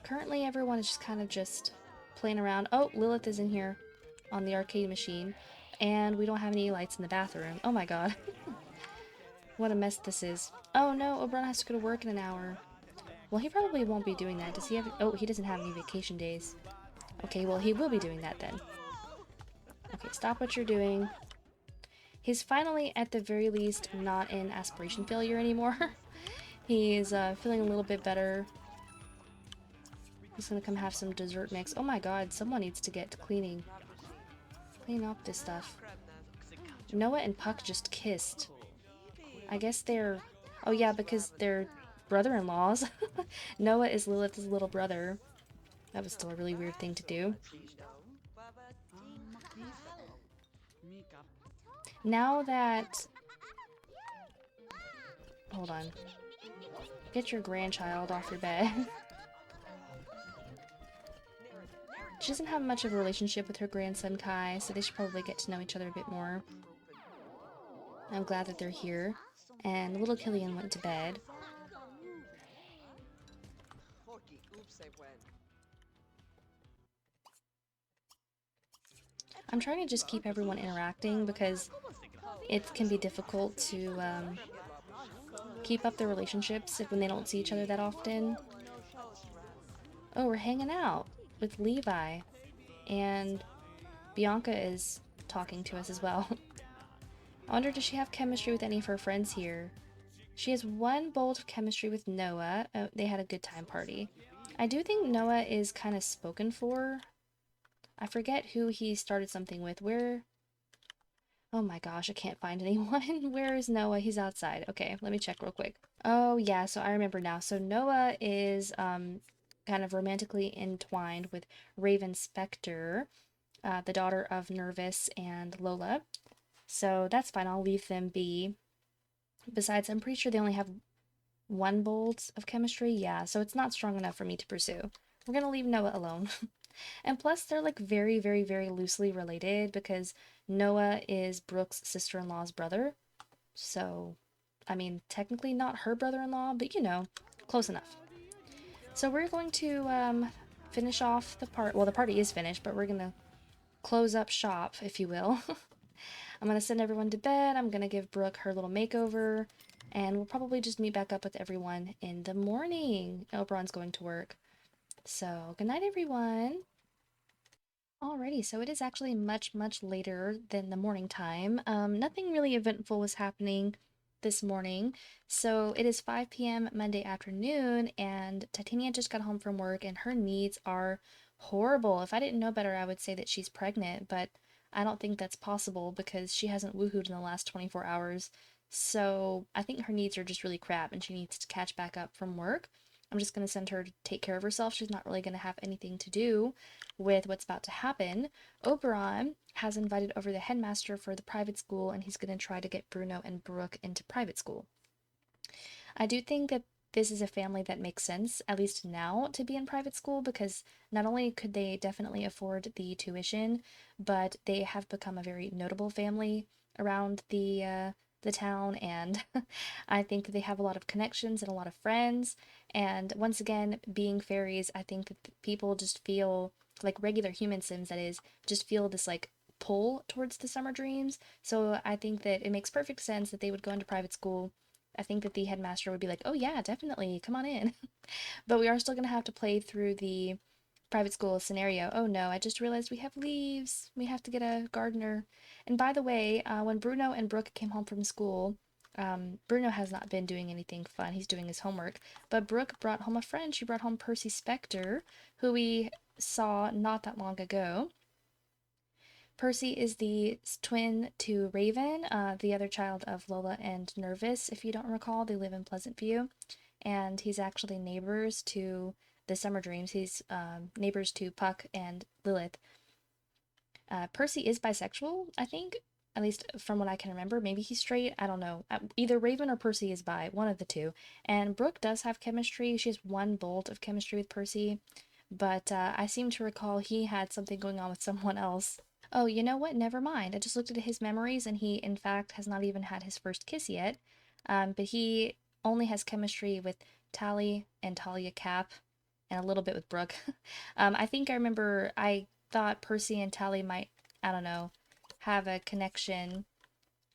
Currently, everyone is just kind of just playing around. Oh, Lilith is in here. on the arcade machine, and we don't have any lights in the bathroom. Oh my god. What a mess this is. Oh no, Oberon has to go to work in an hour. Well, he probably won't be doing that. Does he have... Oh, he doesn't have any vacation days. Okay, well, he will be doing that then. Okay, stop what you're doing. He's finally, at the very least, not in aspiration failure anymore. He's feeling a little bit better. He's gonna come have some dessert mix. Oh my god, someone needs to get to cleaning. Clean up this stuff. Noah and Puck just kissed. I guess they're... Oh yeah, because they're brother-in-laws. Noah is Lilith's little brother. That was still a really weird thing to do. Now that... Hold on. Get your grandchild off your bed. She doesn't have much of a relationship with her grandson Kai, so they should probably get to know each other a bit more. I'm glad that they're here. And little Killian went to bed. I'm trying to just keep everyone interacting because it can be difficult to keep up their relationships when they don't see each other that often. Oh, we're hanging out with Levi. And Bianca is talking to us as well. I wonder, does she have chemistry with any of her friends here? She has one bolt of chemistry with Noah. Oh, they had a good time party. I do think Noah is kind of spoken for. I forget who he started something with. Where... Oh my gosh, I can't find anyone. Where is Noah? He's outside. Okay, let me check real quick. Oh yeah, so I remember now. So Noah is kind of romantically entwined with Raven Spectre, the daughter of Nervous and Lola. So that's fine, I'll leave them be. Besides, I'm pretty sure they only have one bolt of chemistry. Yeah, so it's not strong enough for me to pursue. We're gonna leave Noah alone. And plus, they're like very, very, very loosely related because Noah is Brooke's sister-in-law's brother. So, I mean, technically not her brother-in-law, but you know, close enough. So we're going to finish off the part. Well, the party is finished, but we're gonna close up shop, if you will. I'm gonna send everyone to bed. I'm gonna give Brooke her little makeover, and we'll probably just meet back up with everyone in the morning. Oberon's going to work. So, good night, everyone. Alrighty, so it is actually much, much later than the morning time. Nothing really eventful was happening this morning. So it is 5 p.m. Monday afternoon, and Titania just got home from work, and her needs are horrible. If I didn't know better, I would say that she's pregnant, but I don't think that's possible because she hasn't woohooed in the last 24 hours. So I think her needs are just really crap, and she needs to catch back up from work. I'm just going to send her to take care of herself. She's not really going to have anything to do with what's about to happen. Oberon has invited over the headmaster for the private school, and he's going to try to get Bruno and Brooke into private school. I do think that this is a family that makes sense, at least now, to be in private school because not only could they definitely afford the tuition, but they have become a very notable family around the town, and I think that they have a lot of connections and a lot of friends. And once again, being fairies, I think that people just feel like regular human sims, that is, just feel this like pull towards the Summerdreams. So I think that it makes perfect sense that they would go into private school. I think that the headmaster would be like, oh yeah, definitely, come on in. But we are still going to have to play through the private school scenario. Oh no, I just realized we have leaves. We have to get a gardener. And by the way, when Bruno and Brooke came home from school, Bruno has not been doing anything fun. He's doing his homework. But Brooke brought home a friend. She brought home Percy Spectre, who we saw not that long ago. Percy is the twin to Raven, the other child of Lola and Nervous. If you don't recall, they live in Pleasant View, and he's actually neighbors to the Summerdreams. He's neighbors to Puck and Lilith. Percy is bisexual, I think, at least from what I can remember. Maybe he's straight, I don't know. Either Raven or Percy is bi, one of the two. And Brooke does have chemistry. She has one bolt of chemistry with Percy, but I seem to recall he had something going on with someone else. Oh, you know what? Never mind. I just looked at his memories, and he, in fact, has not even had his first kiss yet. But he only has chemistry with Tally and Talia Cap, and a little bit with Brooke. I think I remember I thought Percy and Tally might I don't know, have a connection.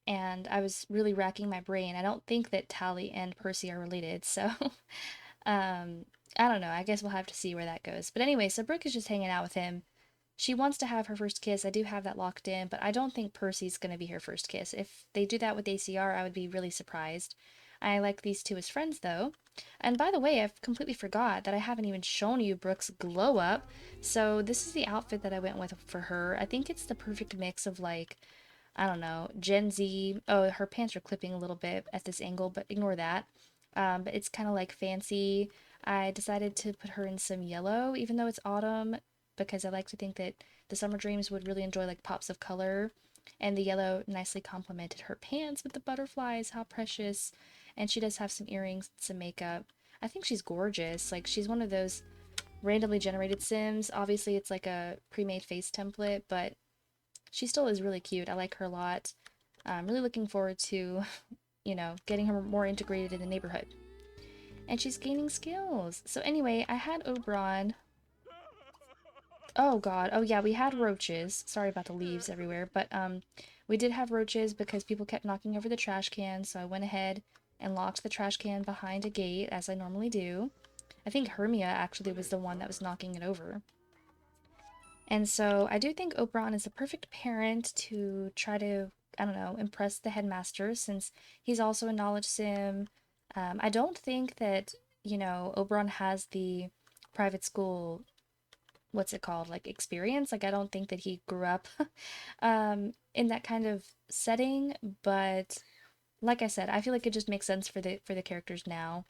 And I was really racking my brain. I don't think that Tally and Percy are related, so I don't know. I guess we'll have to see where that goes. But anyway, so Brooke is just hanging out with him. She wants to have her first kiss. I do have that locked in, but I don't think Percy's going to be her first kiss. If they do that with ACR, I would be really surprised. I like these two as friends, though. And by the way, I've completely forgot that I haven't even shown you Brooke's glow up. So this is the outfit that I went with for her. I think it's the perfect mix of like, I don't know, Gen Z. Oh, her pants are clipping a little bit at this angle, but ignore that. But it's kind of like fancy. I decided to put her in some yellow, even though it's autumn, because I like to think that the Summerdreams would really enjoy like pops of color. And the yellow nicely complemented her pants with the butterflies. How precious. And she does have some earrings, some makeup. I think she's gorgeous. Like, she's one of those randomly generated Sims. Obviously, it's like a pre-made face template, but she still is really cute. I like her a lot. I'm really looking forward to, getting her more integrated in the neighborhood. And she's gaining skills. So anyway, I had Oberon. Oh god. Oh yeah, we had roaches. Sorry about the leaves everywhere, but we did have roaches because people kept knocking over the trash can, so I went ahead and locked the trash can behind a gate as I normally do. I think Hermia actually was the one that was knocking it over. And so I do think Oberon is a perfect parent to try to, I don't know, impress the headmaster since he's also a knowledge sim. I don't think that, Oberon has the private school, what's it called, like experience. Like, I don't think that he grew up in that kind of setting, but like I said, I feel like it just makes sense for the characters now.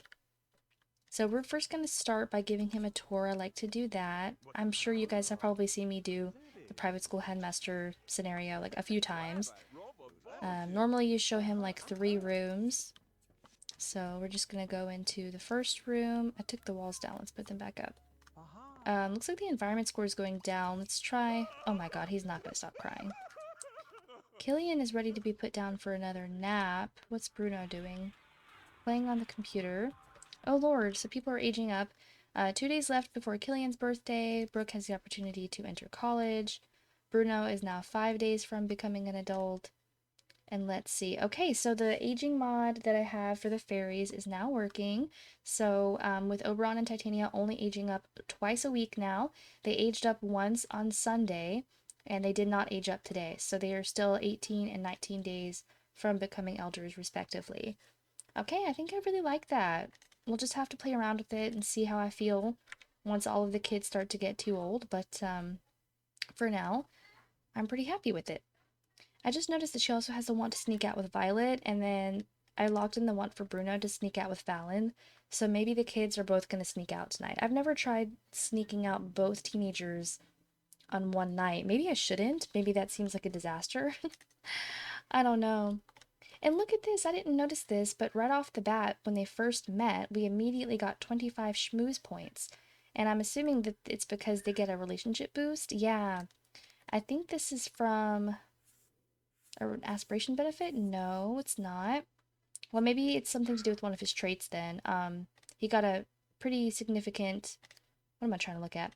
So we're first going to start by giving him a tour. I like to do that. I'm sure you guys have probably seen me do the private school headmaster scenario like a few times. Normally you show him like 3 rooms. So we're just going to go into the first room. I took the walls down. Let's put them back up. Looks like the environment score is going down. Let's try... Oh my god, he's not going to stop crying. Killian is ready to be put down for another nap. What's Bruno doing? Playing on the computer. Oh lord, so people are aging up. 2 days left before Killian's birthday. Brooke has the opportunity to enter college. Bruno is now 5 days from becoming an adult. And let's see. Okay, so the aging mod that I have for the fairies is now working. So with Oberon and Titania only aging up twice a week now. They aged up once on Sunday, and they did not age up today. So they are still 18 and 19 days from becoming elders, respectively. Okay, I think I really like that. We'll just have to play around with it and see how I feel once all of the kids start to get too old, but for now, I'm pretty happy with it. I just noticed that she also has the want to sneak out with Violet, and then I logged in the want for Bruno to sneak out with Fallon, so maybe the kids are both going to sneak out tonight. I've never tried sneaking out both teenagers on one night. Maybe I shouldn't. Maybe that seems like a disaster. I don't know. And look at this, I didn't notice this, but right off the bat, when they first met, we immediately got 25 schmooze points. And I'm assuming that it's because they get a relationship boost. Yeah, I think this is from an aspiration benefit. No, it's not. Well, maybe it's something to do with one of his traits then. He got a pretty significant, what am I trying to look at?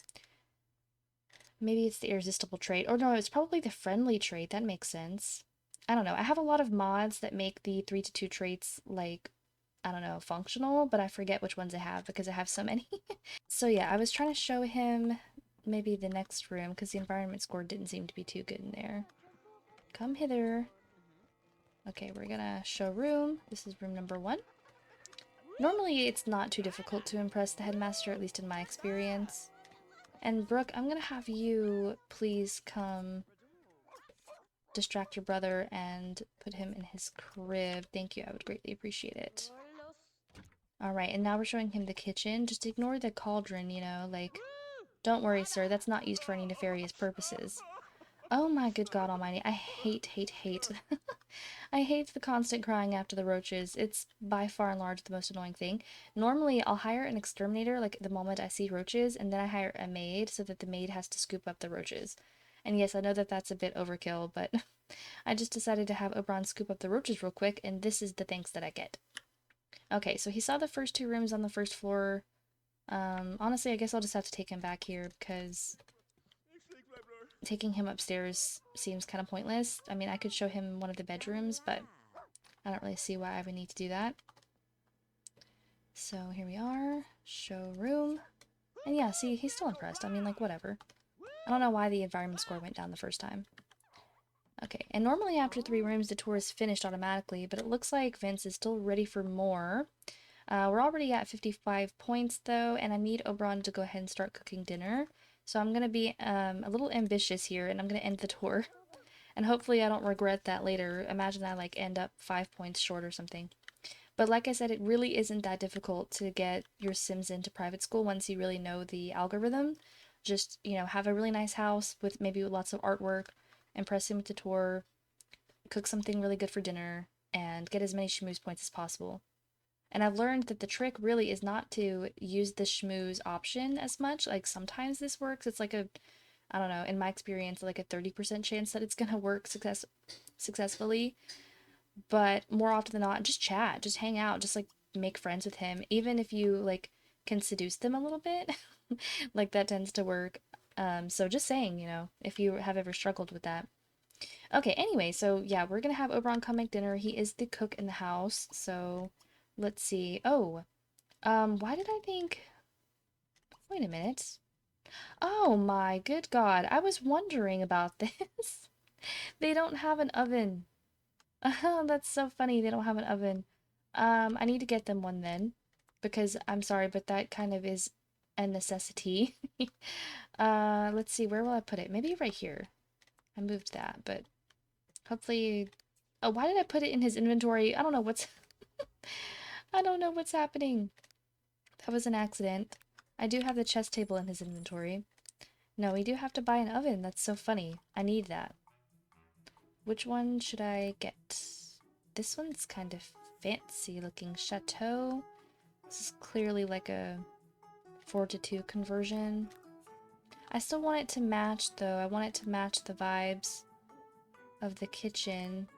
Maybe it's the irresistible trait. Or no, it's probably the friendly trait. That makes sense. I don't know. I have a lot of mods that make the 3-2 traits, like, I don't know, functional, but I forget which ones I have because I have so many. So yeah, I was trying to show him maybe the next room because the environment score didn't seem to be too good in there. Come hither. Okay, we're gonna show room. This is room number 1. Normally, it's not too difficult to impress the headmaster, at least in my experience. And Brooke, I'm gonna have you please come distract your brother and put him in his crib. Thank you, I would greatly appreciate it. Alright, and now we're showing him the kitchen. Just ignore the cauldron, like, don't worry, sir, that's not used for any nefarious purposes. Oh my good god almighty, I hate, hate, hate. I hate the constant crying after the roaches. It's by far and large the most annoying thing. Normally, I'll hire an exterminator, like, the moment I see roaches, and then I hire a maid so that the maid has to scoop up the roaches. And yes, I know that that's a bit overkill, but I just decided to have Oberon scoop up the roaches real quick, and this is the thanks that I get. Okay, so he saw the first 2 rooms on the first floor. Honestly, I guess I'll just have to take him back here because taking him upstairs seems kind of pointless. I mean, I could show him one of the bedrooms, but I don't really see why I would need to do that. So here we are, showroom. And yeah, see, he's still impressed. I mean, like, whatever. I don't know why the environment score went down the first time. Okay, and normally after 3 rooms, the tour is finished automatically, but it looks like Vince is still ready for more. We're already at 55 points, though, and I need Oberon to go ahead and start cooking dinner. So I'm going to be a little ambitious here, and I'm going to end the tour. And hopefully I don't regret that later. Imagine I, like, end up 5 points short or something. But like I said, it really isn't that difficult to get your Sims into private school once you really know the algorithm. Just, you know, have a really nice house with maybe lots of artwork, impress him with the tour, cook something really good for dinner, and get as many schmooze points as possible. And I've learned that the trick really is not to use the schmooze option as much. Like, sometimes this works. It's like a, I don't know, in my experience, like a 30% chance that it's gonna work successfully. But more often than not, just chat, just hang out, just like make friends with him. Even if you like can seduce them a little bit, like that tends to work. So just saying, you know, if you have ever struggled with that. Okay, anyway, so yeah, we're gonna have Oberon come make dinner. He is the cook in the house, so let's see. Oh, why did I think... Wait a minute. Oh my good God, I was wondering about this. They don't have an oven. Oh, that's so funny. They don't have an oven. I need to get them one then, because I'm sorry, but that kind of is a necessity. Let's see, where will I put it? Maybe right here. I moved that, but hopefully... Oh, why did I put it in his inventory? I don't know what's... I don't know what's happening. That was an accident. I do have the chess table in his inventory. No, we do have to buy an oven. That's so funny. I need that. Which one should I get? This one's kind of fancy looking. Chateau. This is clearly like a 4-to-2 conversion. I still want it to match though. I want it to match the vibes of the kitchen.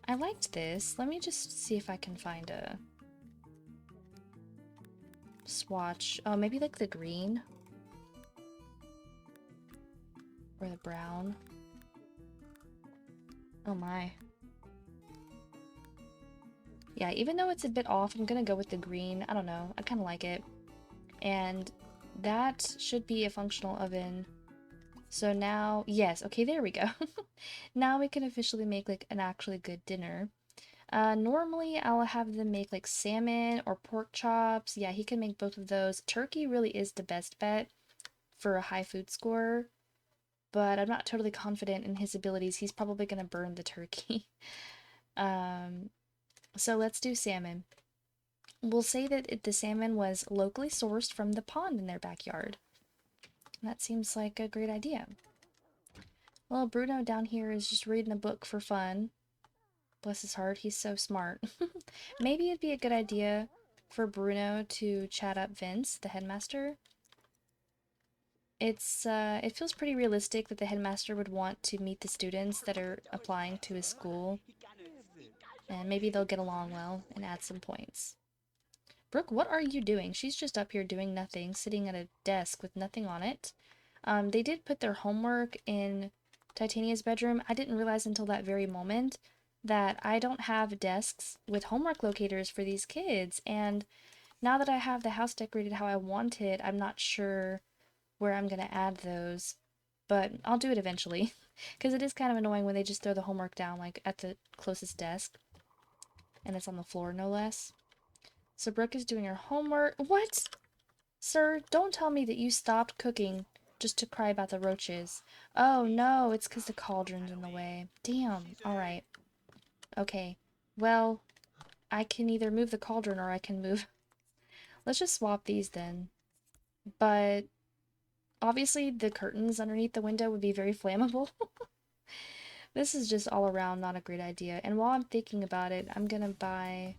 I liked this. Let me just see if I can find a swatch. Oh, maybe like the green or the brown. Oh my. Yeah, even though it's a bit off, I'm gonna go with the green. I don't know. I kind of like it. And that should be a functional oven. So now, yes, okay, there we go. Now we can officially make like an actually good dinner. Normally I'll have them make like salmon or pork chops. Yeah, he can make both of those. Turkey really is the best bet for a high food score, but I'm not totally confident in his abilities. He's probably gonna burn the turkey. So let's do salmon. We'll say that the salmon was locally sourced from the pond in their backyard. That seems like a great idea. Well, Bruno down here is just reading a book for fun. Bless his heart, he's so smart. Maybe it'd be a good idea for Bruno to chat up Vince, the headmaster. It feels pretty realistic that the headmaster would want to meet the students that are applying to his school. And maybe they'll get along well and add some points. Brooke, what are you doing? She's just up here doing nothing, sitting at a desk with nothing on it. They did put their homework in Titania's bedroom. I didn't realize until that very moment that I don't have desks with homework locators for these kids. And now that I have the house decorated how I want it, I'm not sure where I'm going to add those. But I'll do it eventually. Because it is kind of annoying when they just throw the homework down, like, at the closest desk. And it's on the floor, no less. So Brooke is doing her homework. What? Sir, don't tell me that you stopped cooking just to cry about the roaches. Oh no, it's because the cauldron's in the way. Damn. Alright. Okay. Well, I can either move the cauldron or I can move... Let's just swap these then. But obviously the curtains underneath the window would be very flammable. This is just all around not a great idea. And while I'm thinking about it, I'm gonna buy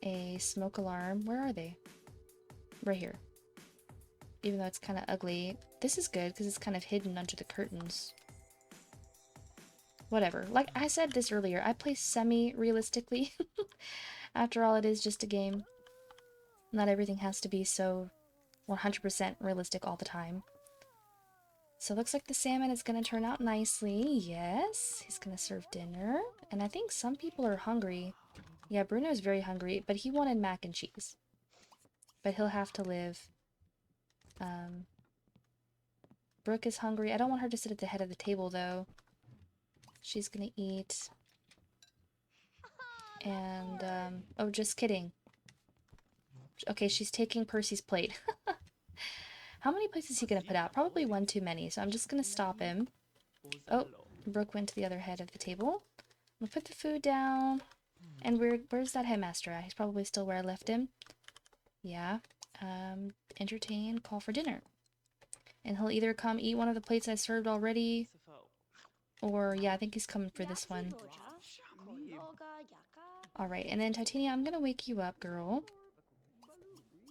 a smoke alarm. Where are they? Right here. Even though it's kind of ugly. This is good because it's kind of hidden under the curtains. Whatever. Like I said this earlier, I play semi-realistically. After all, it is just a game. Not everything has to be so 100% realistic all the time. So it looks like the salmon is going to turn out nicely. Yes, he's going to serve dinner. And I think some people are hungry. Yeah, Bruno's very hungry, but he wanted mac and cheese. But he'll have to live. Brooke is hungry. I don't want her to sit at the head of the table, though. She's going to eat. And, oh, just kidding. Okay, she's taking Percy's plate. How many plates is he going to put out? Probably one too many, so I'm just going to stop him. Oh, Brooke went to the other head of the table. I'm going to put the food down. And where's that headmaster at? He's probably still where I left him. Yeah. Entertain, call for dinner. And he'll either come eat one of the plates I served already, or, yeah, I think he's coming for this one. Alright, and then Titania, I'm gonna wake you up, girl.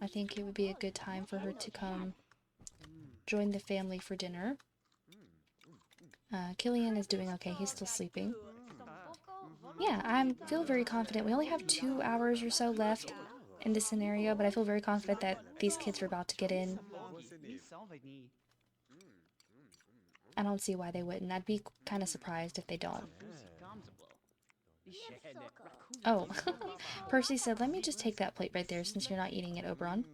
I think it would be a good time for her to come join the family for dinner. Killian is doing okay, he's still sleeping. Yeah, I feel very confident. We only have 2 hours or so left in this scenario, but I feel very confident that these kids are about to get in. I don't see why they wouldn't. I'd be kind of surprised if they don't. Oh, Percy said, let me just take that plate right there since you're not eating it, Oberon.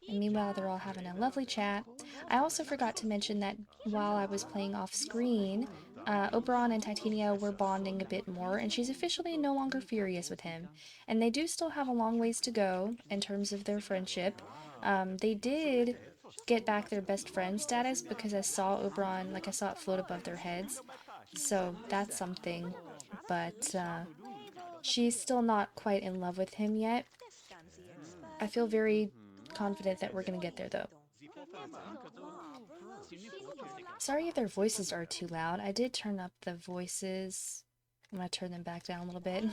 And meanwhile, they're all having a lovely chat. I also forgot to mention that while I was playing off screen, Oberon and Titania were bonding a bit more, and she's officially no longer furious with him. And they do still have a long ways to go in terms of their friendship. They did get back their best friend status because I saw Oberon, like I saw it float above their heads. So that's something. But she's still not quite in love with him yet. I feel very confident that we're gonna get there, though. Sorry if their voices are too loud. I did turn up the voices. I'm gonna turn them back down a little bit.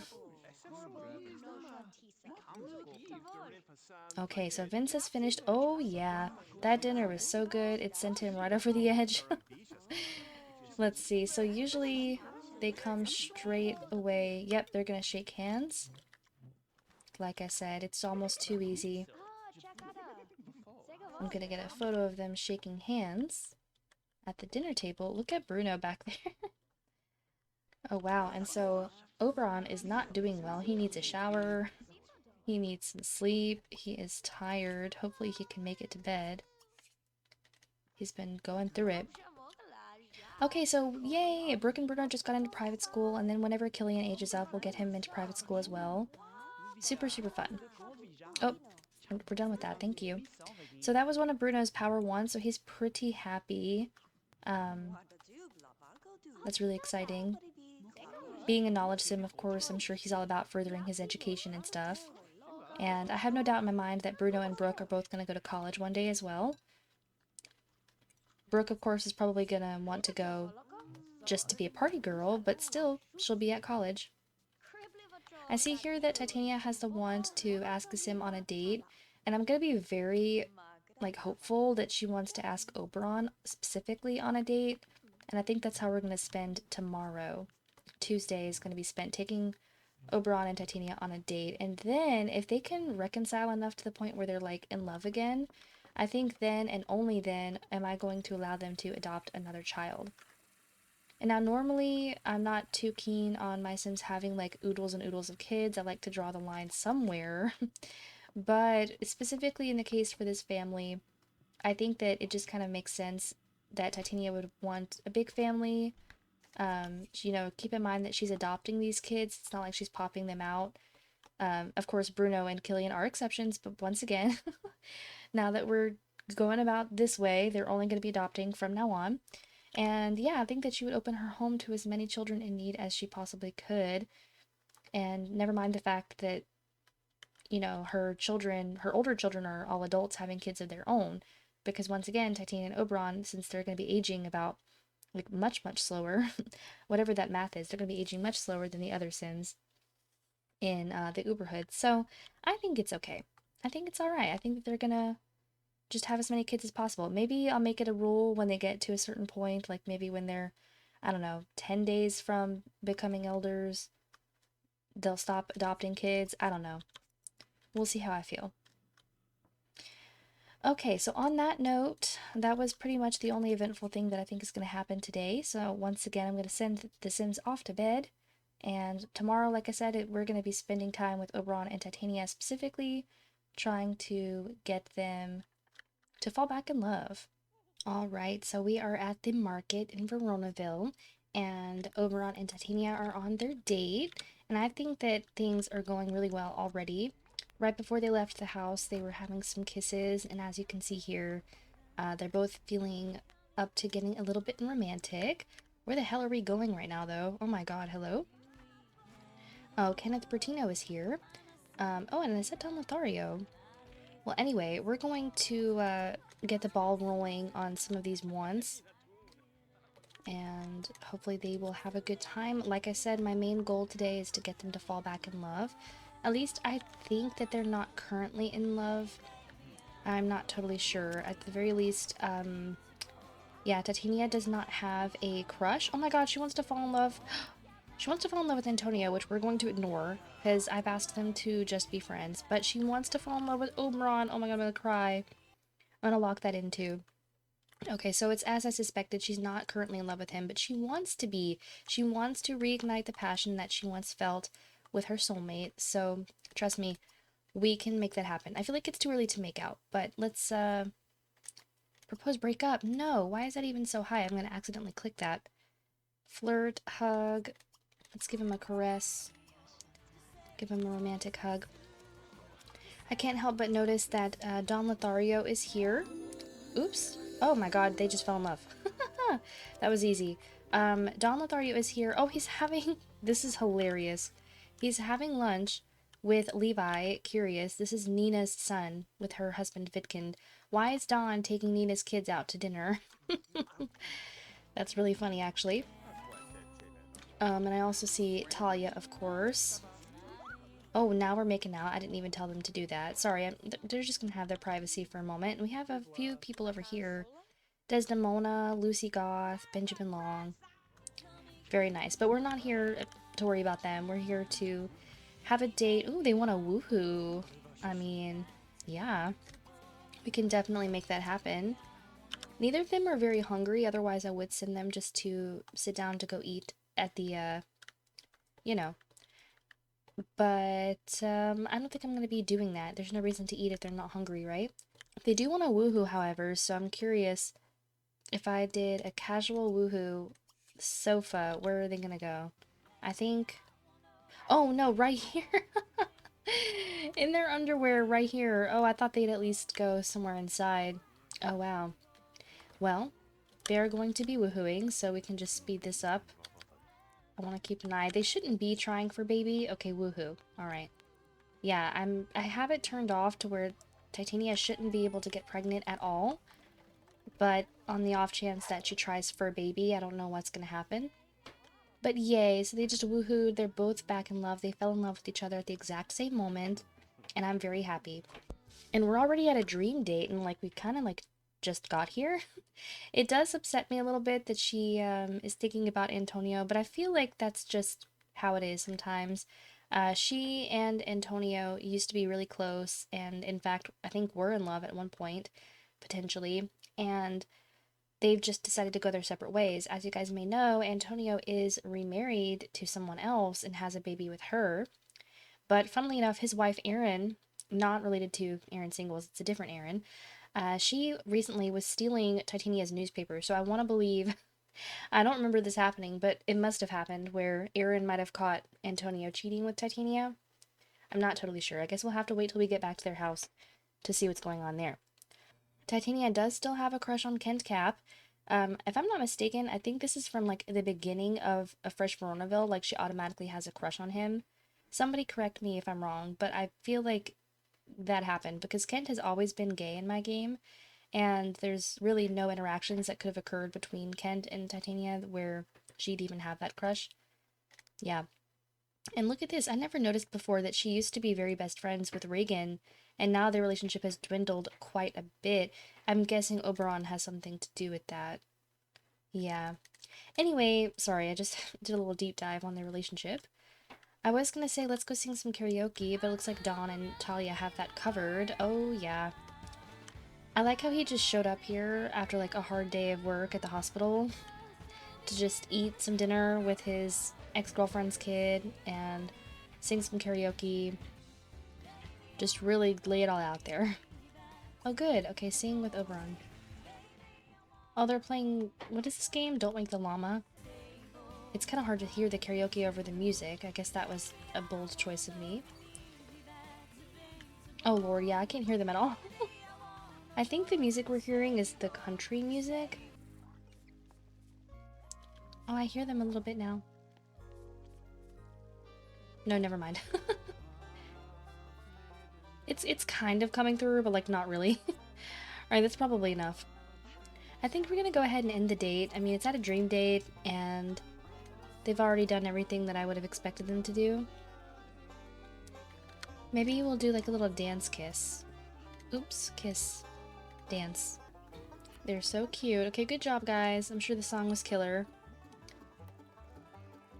Okay, so Vince has finished. Oh, yeah. That dinner was so good. It sent him right over the edge. Let's see. So usually they come straight away. Yep, they're gonna shake hands. Like I said, it's almost too easy. I'm gonna get a photo of them shaking hands at the dinner table. Look at Bruno back there. Oh, wow. And so Oberon is not doing well. He needs a shower. He needs some sleep. He is tired. Hopefully he can make it to bed. He's been going through it. Okay, so yay! Brooke and Bruno just got into private school, and then whenever Killian ages up, we'll get him into private school as well. Super, super fun. Oh, we're done with that. Thank you. So that was one of Bruno's power 1, so he's pretty happy. That's really exciting. Being a knowledge sim, of course, I'm sure he's all about furthering his education and stuff. And I have no doubt in my mind that Bruno and Brooke are both going to go to college one day as well. Brooke, of course, is probably going to want to go just to be a party girl, but still, she'll be at college. I see here that Titania has the want to ask a sim on a date, and I'm going to be very, hopeful that she wants to ask Oberon specifically on a date, and I think that's how we're going to spend tomorrow. Tuesday is going to be spent taking Oberon and Titania on a date, and then if they can reconcile enough to the point where they're in love again, I think then and only then am I going to allow them to adopt another child. And now normally I'm not too keen on my sims having oodles and oodles of kids. I like to draw the line somewhere. But specifically in the case for this family, I think that it just kind of makes sense that Titania would want a big family. Keep in mind that she's adopting these kids. It's not like she's popping them out. Of course, Bruno and Killian are exceptions, but once again, now that we're going about this way, they're only going to be adopting from now on. And yeah, I think that she would open her home to as many children in need as she possibly could. And never mind the fact that, her older children are all adults having kids of their own. Because once again, Titania and Oberon, since they're going to be aging about, much, much slower, whatever that math is, they're going to be aging much slower than the other Sims in the Uberhood. So I think it's okay. I think it's alright. I think that they're going to just have as many kids as possible. Maybe I'll make it a rule when they get to a certain point, maybe when they're, 10 days from becoming elders, they'll stop adopting kids. I don't know. We'll see how I feel. Okay, so on that note, that was pretty much the only eventful thing that I think is going to happen today. So once again, I'm going to send the Sims off to bed. And tomorrow, like I said, we're going to be spending time with Oberon and Titania specifically, trying to get them to fall back in love. All right, so we are at the market in Veronaville, and Oberon and Titania are on their date, and I think that things are going really well already. Right before they left the house, they were having some kisses, and as you can see here, they're both feeling up to getting a little bit romantic. Where the hell are we going right now, though? Oh my god, hello? Oh, Kenneth Bertino is here. Oh, and I said Don Lothario. Well, anyway, we're going to get the ball rolling on some of these ones, and hopefully they will have a good time. Like I said, my main goal today is to get them to fall back in love. At least I think that they're not currently in love. I'm not totally sure. At the very least, yeah, Titania does not have a crush. Oh my god, she wants to fall in love. She wants to fall in love with Antonio, which we're going to ignore, because I've asked them to just be friends. But she wants to fall in love with Oberon. Oh my god, I'm gonna cry. I'm gonna lock that in too. Okay, so it's as I suspected. She's not currently in love with him, but she wants to be. She wants to reignite the passion that she once felt with her soulmate. So, trust me, we can make that happen. I feel like it's too early to make out, but let's, propose breakup. No, why is that even so high? I'm gonna accidentally click that. Flirt, hug. Let's give him a caress. Give him a romantic hug. I can't help but notice that Don Lothario is here. Oops. Oh my god, they just fell in love. That was easy. Don Lothario is here. Oh, he's having... This is hilarious. He's having lunch with Levi, Curious. This is Nina's son with her husband, Vidkind. Why is Don taking Nina's kids out to dinner? That's really funny, actually. And I also see Talia, of course. Oh, now we're making out. I didn't even tell them to do that. Sorry, they're just gonna have their privacy for a moment. We have a few people over here. Desdemona, Lucy Goth, Benjamin Long. Very nice. But we're not here to worry about them. We're here to have a date. Ooh, they want a woohoo. I mean, yeah. We can definitely make that happen. Neither of them are very hungry. Otherwise, I would send them just to sit down to go eat at the, you know. But I don't think I'm going to be doing that. There's no reason to eat if they're not hungry, right? They do want a woohoo, however, so I'm curious if I did a casual woohoo sofa, where are they gonna go? I think... Oh, no, right here! In their underwear, right here. Oh, I thought they'd at least go somewhere inside. Oh, wow. Well, they're going to be woohooing, so we can just speed this up. I want to keep an eye. They shouldn't be trying for baby. Okay, woohoo. Alright. Yeah, I have it turned off to where Titania shouldn't be able to get pregnant at all. But on the off chance that she tries for a baby, I don't know what's gonna happen. But yay, so they just woohooed, they're both back in love, they fell in love with each other at the exact same moment, and I'm very happy. And we're already at a dream date, and like, we kind of like just got here. It does upset me a little bit that she is thinking about Antonio, but I feel like that's just how it is sometimes. She and Antonio used to be really close, and in fact, I think were in love at one point, potentially, and they've just decided to go their separate ways. As you guys may know, Antonio is remarried to someone else and has a baby with her. But funnily enough, his wife, Erin, not related to Erin Singles, it's a different Erin, she recently was stealing Titania's newspaper. So I want to believe, I don't remember this happening, but it must have happened where Erin might have caught Antonio cheating with Titania. I'm not totally sure. I guess we'll have to wait till we get back to their house to see what's going on there. Titania does still have a crush on Kent Cap. If I'm not mistaken, I think this is from like the beginning of A Fresh Veronaville, like she automatically has a crush on him. Somebody correct me if I'm wrong, but I feel like that happened because Kent has always been gay in my game, and there's really no interactions that could have occurred between Kent and Titania where she'd even have that crush. Yeah. And look at this, I never noticed before that she used to be very best friends with Reagan, and now their relationship has dwindled quite a bit. I'm guessing Oberon has something to do with that. Yeah. Anyway, sorry, I just did a little deep dive on their relationship. I was gonna say let's go sing some karaoke, but it looks like Dawn and Talia have that covered. Oh, yeah. I like how he just showed up here after like a hard day of work at the hospital to just eat some dinner with his ex-girlfriend's kid and sing some karaoke. Just really lay it all out there. Oh good, okay, sing with Oberon. Oh, they're playing, what is this game? Don't Wake the Llama. It's kind of hard to hear the karaoke over the music. I guess that was a bold choice of me. Oh lord, yeah, I can't hear them at all. I think the music we're hearing is the country music. Oh, I hear them a little bit now. No, never mind. It's kind of coming through, but like not really. Alright, that's probably enough. I think we're gonna go ahead and end the date. I mean, it's at a dream date, and they've already done everything that I would have expected them to do. Maybe we'll do like a little dance kiss. Oops, kiss. Dance. They're so cute. Okay, good job, guys. I'm sure the song was killer.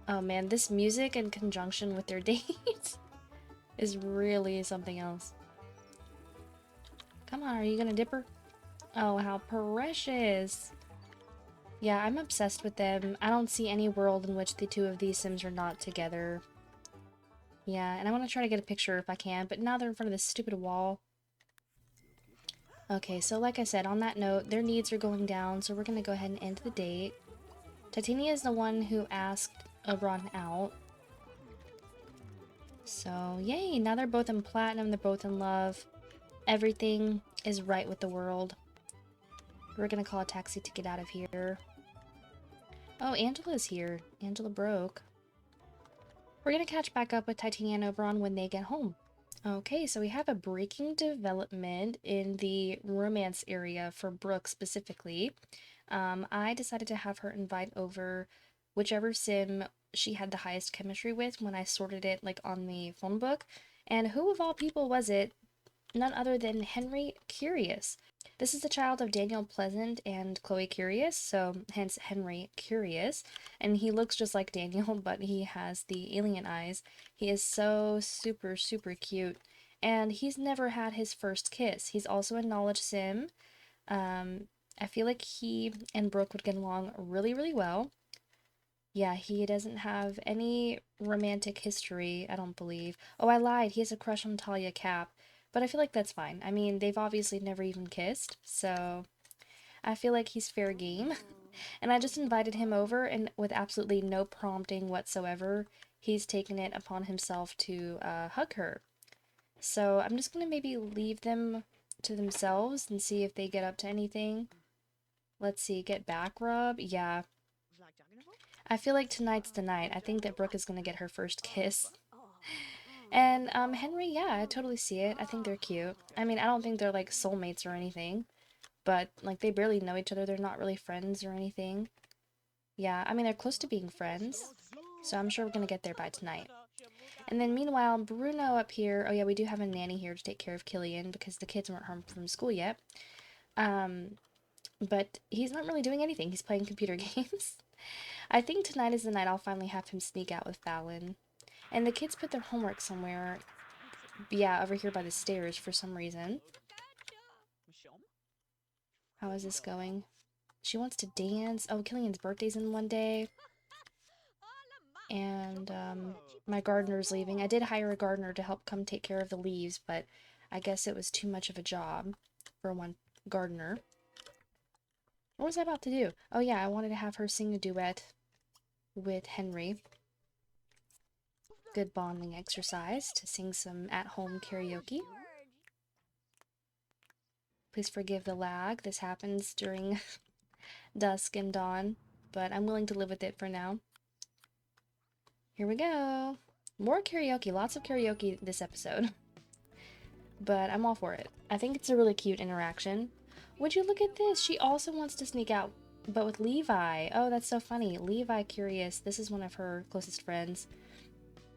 Oh man, this music in conjunction with their date is really something else. Come on, are you gonna dip her? Oh, how precious. Yeah, I'm obsessed with them. I don't see any world in which the two of these Sims are not together. Yeah, and I want to try to get a picture if I can, but now they're in front of this stupid wall. Okay, so like I said, on that note, their needs are going down, so we're going to go ahead and end the date. Titania is the one who asked Oberon out. So, yay, now they're both in platinum, they're both in love. Everything is right with the world. We're going to call a taxi to get out of here. Oh, Angela's here. Angela Broke. We're going to catch back up with Titania and Oberon when they get home. Okay, so we have a breaking development in the romance area for Brooke specifically. I decided to have her invite over whichever sim she had the highest chemistry with when I sorted it like on the phone book. And who of all people was it? None other than Henry Curious. This is the child of Daniel Pleasant and Chloe Curious, so hence Henry Curious. And he looks just like Daniel, but he has the alien eyes. He is so super, super cute. And he's never had his first kiss. He's also a knowledge sim. I feel like he and Brooke would get along really, really well. Yeah, he doesn't have any romantic history, I don't believe. Oh, I lied. He has a crush on Talia Cap. But I feel like that's fine. I mean, they've obviously never even kissed, so I feel like he's fair game. And I just invited him over, and with absolutely no prompting whatsoever, he's taken it upon himself to hug her. So I'm just gonna maybe leave them to themselves and see if they get up to anything. Let's see, get back rub? Yeah. I feel like tonight's the night. I think that Brooke is gonna get her first kiss. And Henry, yeah, I totally see it. I think they're cute. I mean, I don't think they're like soulmates or anything, but like they barely know each other. They're not really friends or anything. Yeah, I mean, they're close to being friends, so I'm sure we're gonna get there by tonight. And then meanwhile, Bruno up here, oh yeah, we do have a nanny here to take care of Killian because the kids weren't home from school yet. But he's not really doing anything. He's playing computer games. I think tonight is the night I'll finally have him sneak out with Fallon. And the kids put their homework somewhere. Yeah, over here by the stairs for some reason. How is this going? She wants to dance. Oh, Killian's birthday's in one day. And, my gardener's leaving. I did hire a gardener to help come take care of the leaves, but I guess it was too much of a job for one gardener. What was I about to do? Oh yeah, I wanted to have her sing a duet with Henry. Good bonding exercise to sing some at-home karaoke. Please forgive the lag. This happens during dusk and dawn, but I'm willing to live with it for now. Here we go. More karaoke. Lots of karaoke this episode. But I'm all for it. I think it's a really cute interaction. Would you look at this? She also wants to sneak out, but with Levi. Oh, that's so funny. Levi Curious. This is one of her closest friends.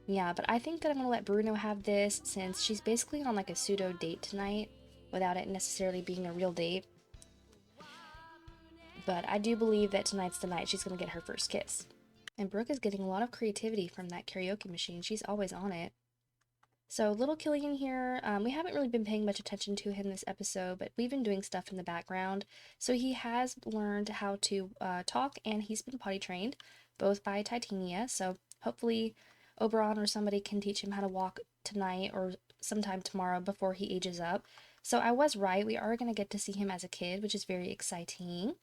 Yeah, but I think that I'm going to let Bruno have this since she's basically on like a pseudo date tonight without it necessarily being a real date. But I do believe that tonight's the night she's going to get her first kiss. And Brooke is getting a lot of creativity from that karaoke machine. She's always on it. So little Killian here, we haven't really been paying much attention to him this episode, but we've been doing stuff in the background. So he has learned how to talk, and he's been potty trained, both by Titania. So hopefully Oberon or somebody can teach him how to walk tonight or sometime tomorrow before he ages up. So I was right, we are going to get to see him as a kid, which is very exciting.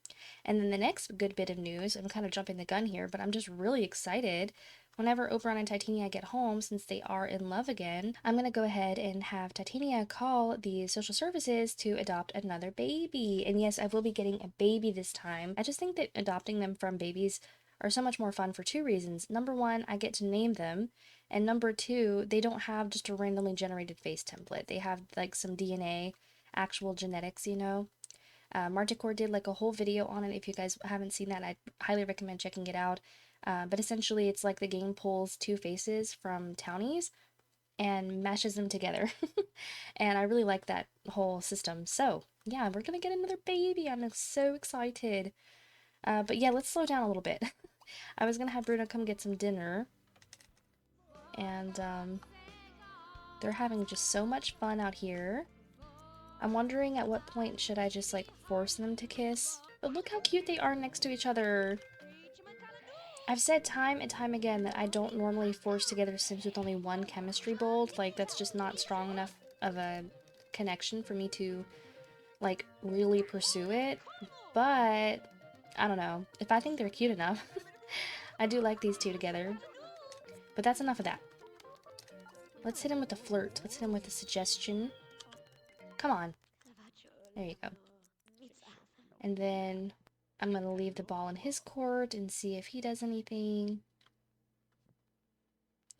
And then the next good bit of news, I'm kind of jumping the gun here, but I'm just really excited. Whenever Oberon and Titania get home, since they are in love again, I'm going to go ahead and have Titania call the social services to adopt another baby. And yes, I will be getting a baby this time. I just think that adopting them from babies are so much more fun for two reasons. Number one, I get to name them. And number two, they don't have just a randomly generated face template. They have like some DNA, actual genetics, you know. Marticore did like a whole video on it. If you guys haven't seen that, I highly recommend checking it out. But essentially, it's like the game pulls two faces from townies and mashes them together. And I really like that whole system. So, yeah, we're gonna get another baby. I'm so excited. But yeah, let's slow down a little bit. I was gonna have Bruno come get some dinner. And they're having just so much fun out here. I'm wondering at what point should I just like force them to kiss? But look how cute they are next to each other. I've said time and time again that I don't normally force together Sims with only one chemistry bolt. Like, that's just not strong enough of a connection for me to, like, really pursue it. But, I don't know. If I think they're cute enough, I do like these two together. But that's enough of that. Let's hit him with a flirt. Let's hit him with a suggestion. Come on. There you go. And then I'm going to leave the ball in his court and see if he does anything.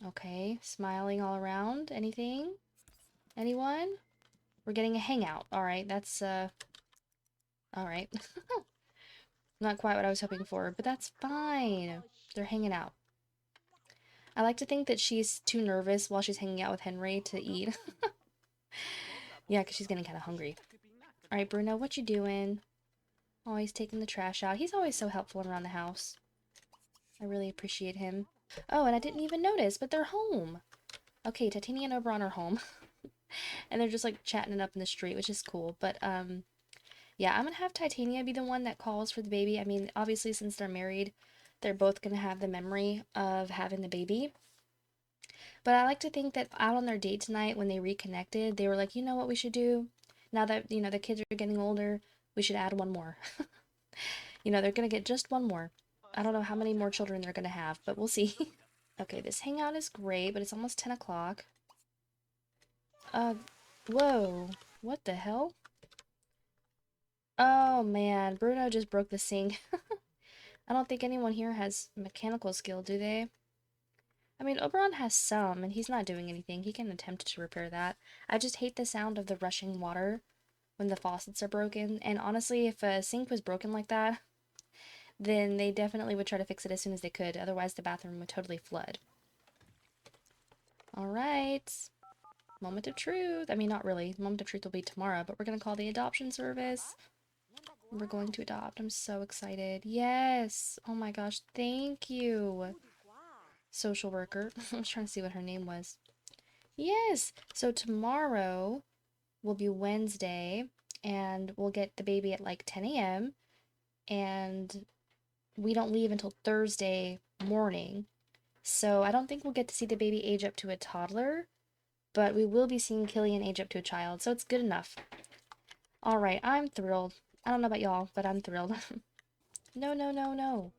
Okay, smiling all around. Anything? Anyone? We're getting a hangout. Alright, that's, alright. Not quite what I was hoping for, but that's fine. They're hanging out. I like to think that she's too nervous while she's hanging out with Henry to eat. Yeah, because she's getting kind of hungry. Alright, Bruno, what you doing? Oh, he's taking the trash out. He's always so helpful around the house. I really appreciate him. Oh, and I didn't even notice, but they're home. Okay, Titania and Oberon are home. And they're just, like, chatting it up in the street, which is cool. But, yeah, I'm gonna have Titania be the one that calls for the baby. I mean, obviously, since they're married, they're both gonna have the memory of having the baby. But I like to think that out on their date tonight, when they reconnected, they were like, you know what we should do? Now that, you know, the kids are getting older, we should add one more. You know, they're gonna get just one more. I don't know how many more children they're gonna have, but we'll see. Okay, this hangout is great, but it's almost 10 o'clock. Whoa. What the hell? Oh, man. Bruno just broke the sink. I don't think anyone here has mechanical skill, do they? I mean, Oberon has some, and he's not doing anything. He can attempt to repair that. I just hate the sound of the rushing water when the faucets are broken. And honestly, if a sink was broken like that, then they definitely would try to fix it as soon as they could. Otherwise, the bathroom would totally flood. Alright. Moment of truth. I mean, not really. Moment of truth will be tomorrow, but we're going to call the adoption service. We're going to adopt. I'm so excited. Yes! Oh my gosh, thank you. Social worker. I was trying to see what her name was. Yes! So tomorrow will be Wednesday, and we'll get the baby at like 10 a.m. And we don't leave until Thursday morning. So I don't think we'll get to see the baby age up to a toddler, but we will be seeing Killian age up to a child, so it's good enough. Alright, I'm thrilled. I don't know about y'all, but I'm thrilled. No, no, no, no.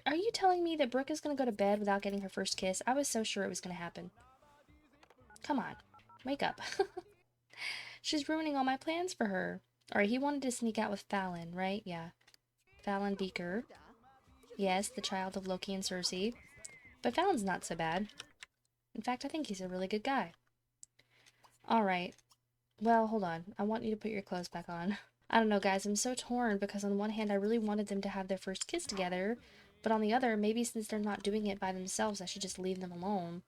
Are you telling me that Brooke is gonna go to bed without getting her first kiss? I was so sure it was gonna happen. Come on. Wake up. She's ruining all my plans for her. Alright, he wanted to sneak out with Fallon, right? Yeah. Fallon Beaker. Yes, the child of Loki and Cersei. But Fallon's not so bad. In fact, I think he's a really good guy. Alright. Well, hold on. I want you to put your clothes back on. I don't know, guys. I'm so torn because on one hand, I really wanted them to have their first kiss together, but on the other, maybe since they're not doing it by themselves, I should just leave them alone.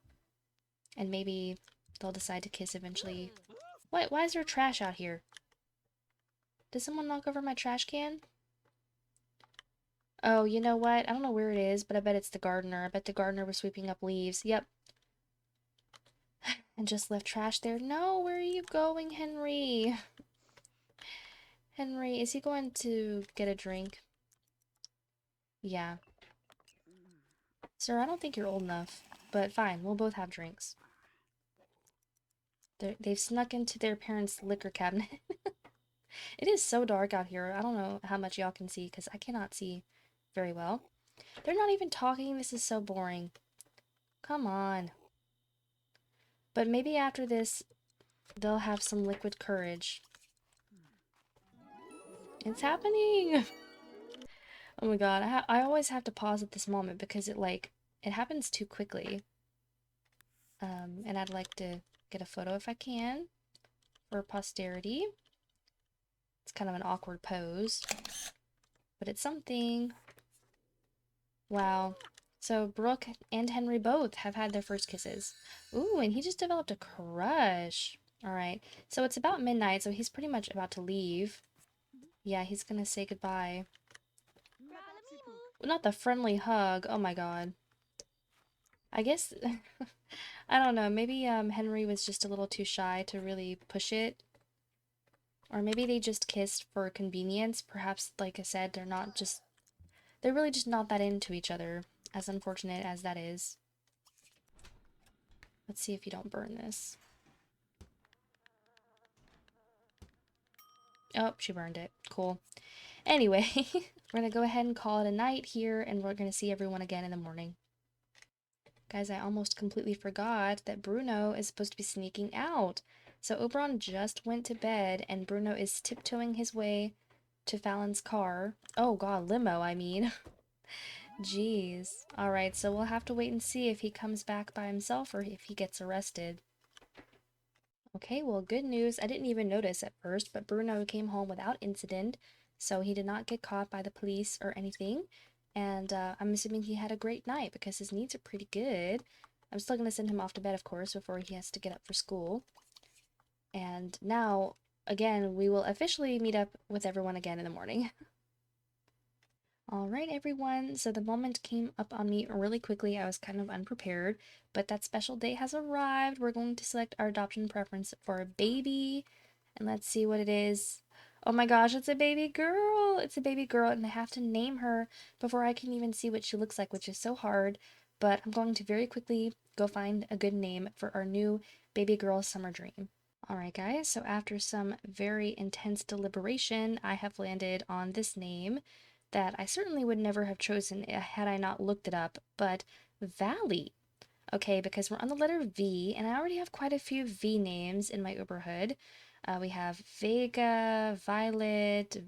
And maybe they'll decide to kiss eventually. What? Why is there trash out here? Did someone knock over my trash can? Oh, you know what? I don't know where it is, but I bet it's the gardener. I bet the gardener was sweeping up leaves. Yep. And just left trash there. No, where are you going, Henry? Henry, is he going to get a drink? Yeah. Sir, I don't think you're old enough. But fine, we'll both have drinks. They've snuck into their parents' liquor cabinet. It is so dark out here. I don't know how much y'all can see because I cannot see very well. They're not even talking. This is so boring. Come on. But maybe after this, they'll have some liquid courage. It's happening! Oh my god, I always have to pause at this moment because it happens too quickly. And I'd like to get a photo if I can for posterity. It's kind of an awkward pose, but it's something. Wow. So Brooke and Henry both have had their first kisses. Ooh, and he just developed a crush. All right. So it's about midnight, so he's pretty much about to leave. Yeah, he's gonna say goodbye. Not the friendly hug. Oh my god. I guess I don't know. Maybe Henry was just a little too shy to really push it. Or maybe they just kissed for convenience. Perhaps, like I said, they're really just not that into each other, as unfortunate as that is. Let's see if you don't burn this. Oh, she burned it. Cool. Anyway, we're gonna go ahead and call it a night here, and we're gonna see everyone again in the morning. Guys, I almost completely forgot that Bruno is supposed to be sneaking out. So Oberon just went to bed, and Bruno is tiptoeing his way to Fallon's car. Oh god, limo, I mean. Jeez. Alright, so we'll have to wait and see if he comes back by himself or if he gets arrested. Okay, well, good news. I didn't even notice at first, but Bruno came home without incident, so he did not get caught by the police or anything. And I'm assuming he had a great night because his needs are pretty good. I'm still going to send him off to bed, of course, before he has to get up for school. And now, again, we will officially meet up with everyone again in the morning. Alright everyone, so the moment came up on me really quickly. I was kind of unprepared, but that special day has arrived. We're going to select our adoption preference for a baby, and let's see what it is. Oh my gosh, it's a baby girl! It's a baby girl, and I have to name her before I can even see what she looks like, which is so hard, but I'm going to very quickly go find a good name for our new baby girl Summerdream. Alright guys, so after some very intense deliberation, I have landed on this name that I certainly would never have chosen had I not looked it up, but Valley. Okay, because we're on the letter V, and I already have quite a few V names in my Uberhood. We have Vega, Violet,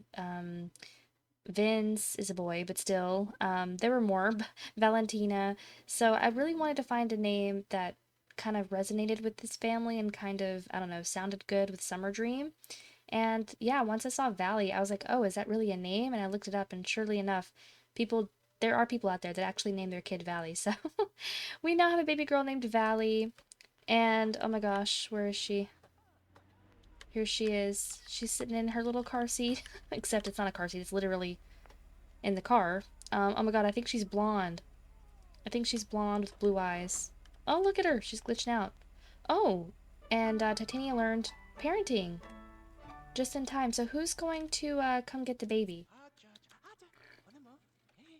Vince is a boy, but still, there were more, Valentina. So I really wanted to find a name that kind of resonated with this family and kind of, I don't know, sounded good with Summerdream. And yeah, once I saw Valley, I was like, oh, is that really a name? And I looked it up, and surely enough, there are people out there that actually name their kid Valley. So we now have a baby girl named Valley. And oh my gosh, where is she? Here she is. She's sitting in her little car seat. Except it's not a car seat, it's literally in the car. Oh my god, I think she's blonde. I think she's blonde with blue eyes. Oh, look at her. She's glitching out. Oh, and Titania learned parenting. Just in time. So who's going to come get the baby?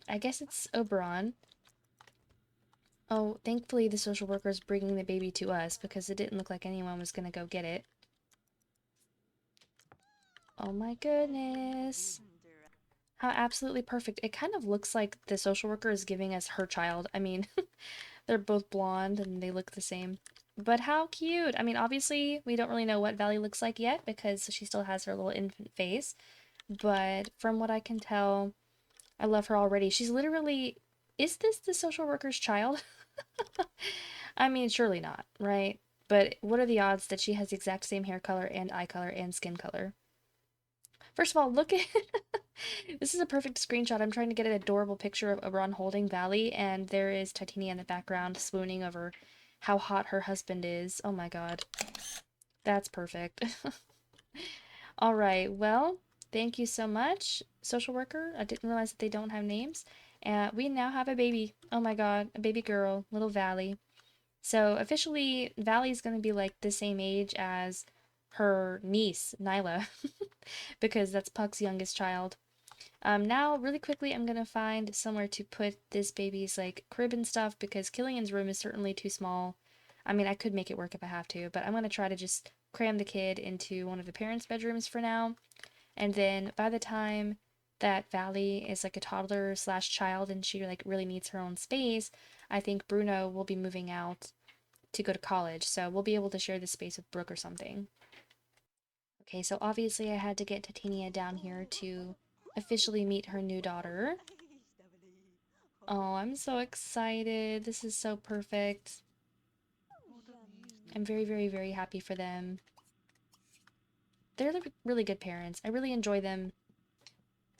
I guess it's Oberon. Oh, thankfully the social worker's bringing the baby to us because it didn't look like anyone was gonna go get it. Oh my goodness. How absolutely perfect. It kind of looks like the social worker is giving us her child. I mean, they're both blonde and they look the same. But how cute. I mean, obviously, we don't really know what Valley looks like yet because she still has her little infant face. But from what I can tell, I love her already. She's literally... Is this the social worker's child? I mean, surely not, right? But what are the odds that she has the exact same hair color and eye color and skin color? First of all, look at... This is a perfect screenshot. I'm trying to get an adorable picture of Oberon holding Valley, and there is Titania in the background swooning over how hot her husband is. Oh my god. That's perfect. Alright, well, thank you so much, social worker. I didn't realize that they don't have names. We now have a baby. Oh my god, a baby girl, little Valley. So officially, Valley's gonna be like the same age as her niece, Nyla, because that's Puck's youngest child. Now, really quickly, I'm gonna find somewhere to put this baby's like crib and stuff because Killian's room is certainly too small. I mean, I could make it work if I have to, but I'm gonna try to just cram the kid into one of the parents' bedrooms for now. And then by the time that Valley is like a toddler slash child and she like really needs her own space, I think Bruno will be moving out to go to college. So we'll be able to share this space with Brooke or something. Okay, so obviously I had to get Titania down here to officially meet her new daughter. Oh, I'm so excited. This is so perfect. I'm very, very, very happy for them. They're really good parents. I really enjoy them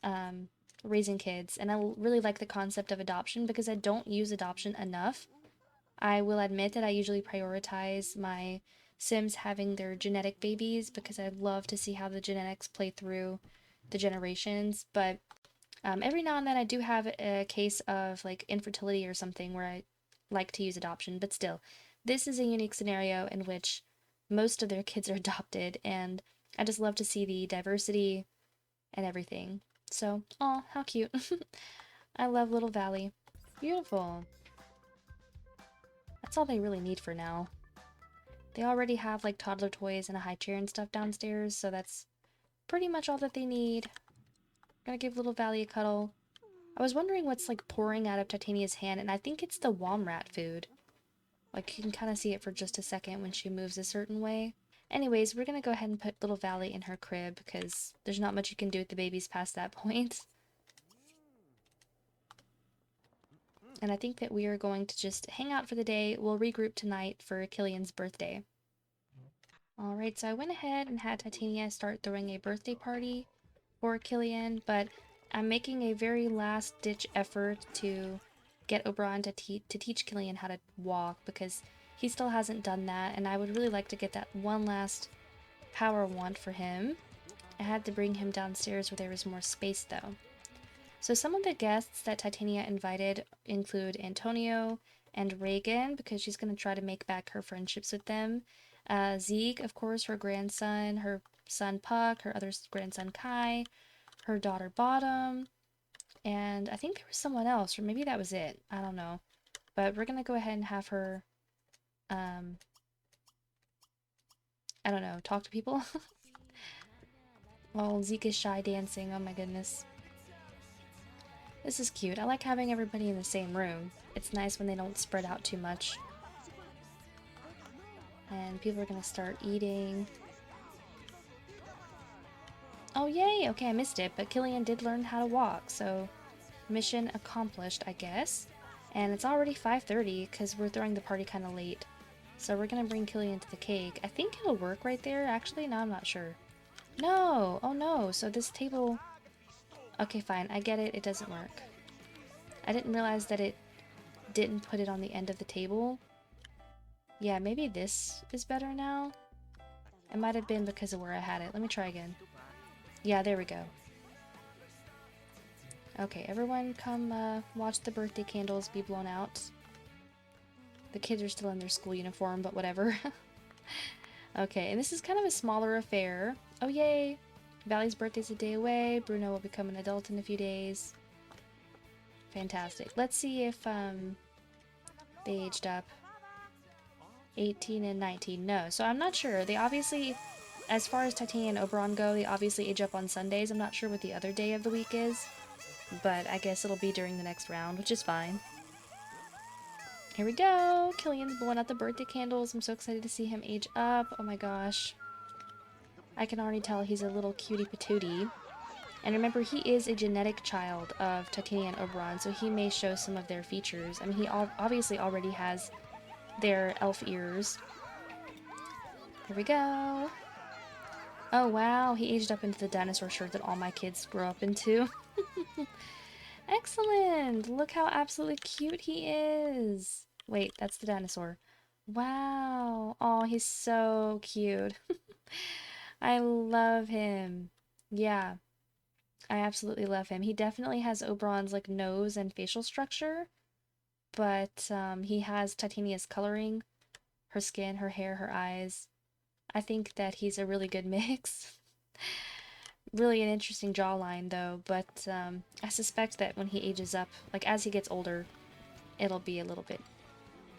um, raising kids, and I really like the concept of adoption because I don't use adoption enough. I will admit that I usually prioritize my Sims having their genetic babies because I love to see how the genetics play through the generations, but every now and then I do have a case of like infertility or something where I like to use adoption, but still, this is a unique scenario in which most of their kids are adopted, and I just love to see the diversity and everything. So, oh, how cute. I love Little Valley. Beautiful. That's all they really need for now. They already have like toddler toys and a high chair and stuff downstairs, so that's pretty much all that they need. I'm gonna give Little Valley a cuddle. I was wondering what's like pouring out of Titania's hand, and I think it's the Womrat food. Like you can kind of see it for just a second when she moves a certain way. Anyways, we're gonna go ahead and put Little Valley in her crib because there's not much you can do with the babies past that point. And I think that we are going to just hang out for the day. We'll regroup tonight for Killian's birthday. Alright, so I went ahead and had Titania start throwing a birthday party for Killian, but I'm making a very last-ditch effort to get Oberon to teach Killian how to walk because he still hasn't done that, and I would really like to get that one last power want for him. I had to bring him downstairs where there was more space, though. So some of the guests that Titania invited include Antonio and Reagan, because she's going to try to make back her friendships with them. Zeke, of course, her grandson, her son Puck, her other grandson Kai, her daughter Bottom, and I think there was someone else, or maybe that was it. I don't know. But we're going to go ahead and have her, I don't know, talk to people. Well, Zeke is shy dancing, oh my goodness. This is cute. I like having everybody in the same room. It's nice when they don't spread out too much. And people are gonna start eating. Oh yay! Okay, I missed it, but Killian did learn how to walk, so mission accomplished, I guess. And it's already 5:30 because we're throwing the party kind of late. So we're gonna bring Killian to the cake. I think it'll work right there. Actually, no, I'm not sure. No! Oh no! So this table... Okay, fine. I get it. It doesn't work. I didn't realize that it didn't put it on the end of the table. Yeah, maybe this is better now. It might have been because of where I had it. Let me try again. Yeah, there we go. Okay, everyone come watch the birthday candles be blown out. The kids are still in their school uniform, but whatever. Okay, and this is kind of a smaller affair. Oh, yay! Valley's birthday's a day away. Bruno will become an adult in a few days. Fantastic. Let's see if, they aged up. 18 and 19. No, so I'm not sure. They obviously, as far as Titania and Oberon go, they obviously age up on Sundays. I'm not sure what the other day of the week is, but I guess it'll be during the next round, which is fine. Here we go! Killian's blowing out the birthday candles. I'm so excited to see him age up. Oh my gosh. I can already tell he's a little cutie patootie. And remember, he is a genetic child of Titania and Oberon, so he may show some of their features. I mean, he obviously already has their elf ears. Here we go. Oh wow, he aged up into the dinosaur shirt that all my kids grow up into. Excellent! Look how absolutely cute he is. Wait, that's the dinosaur. Wow. Oh, he's so cute. I love him. Yeah, I absolutely love him. He definitely has Oberon's like nose and facial structure. but he has Titania's coloring, her skin, her hair, her eyes. I think that he's a really good mix. Really an interesting jawline though, but I suspect that when he ages up, like as he gets older, it'll be a little bit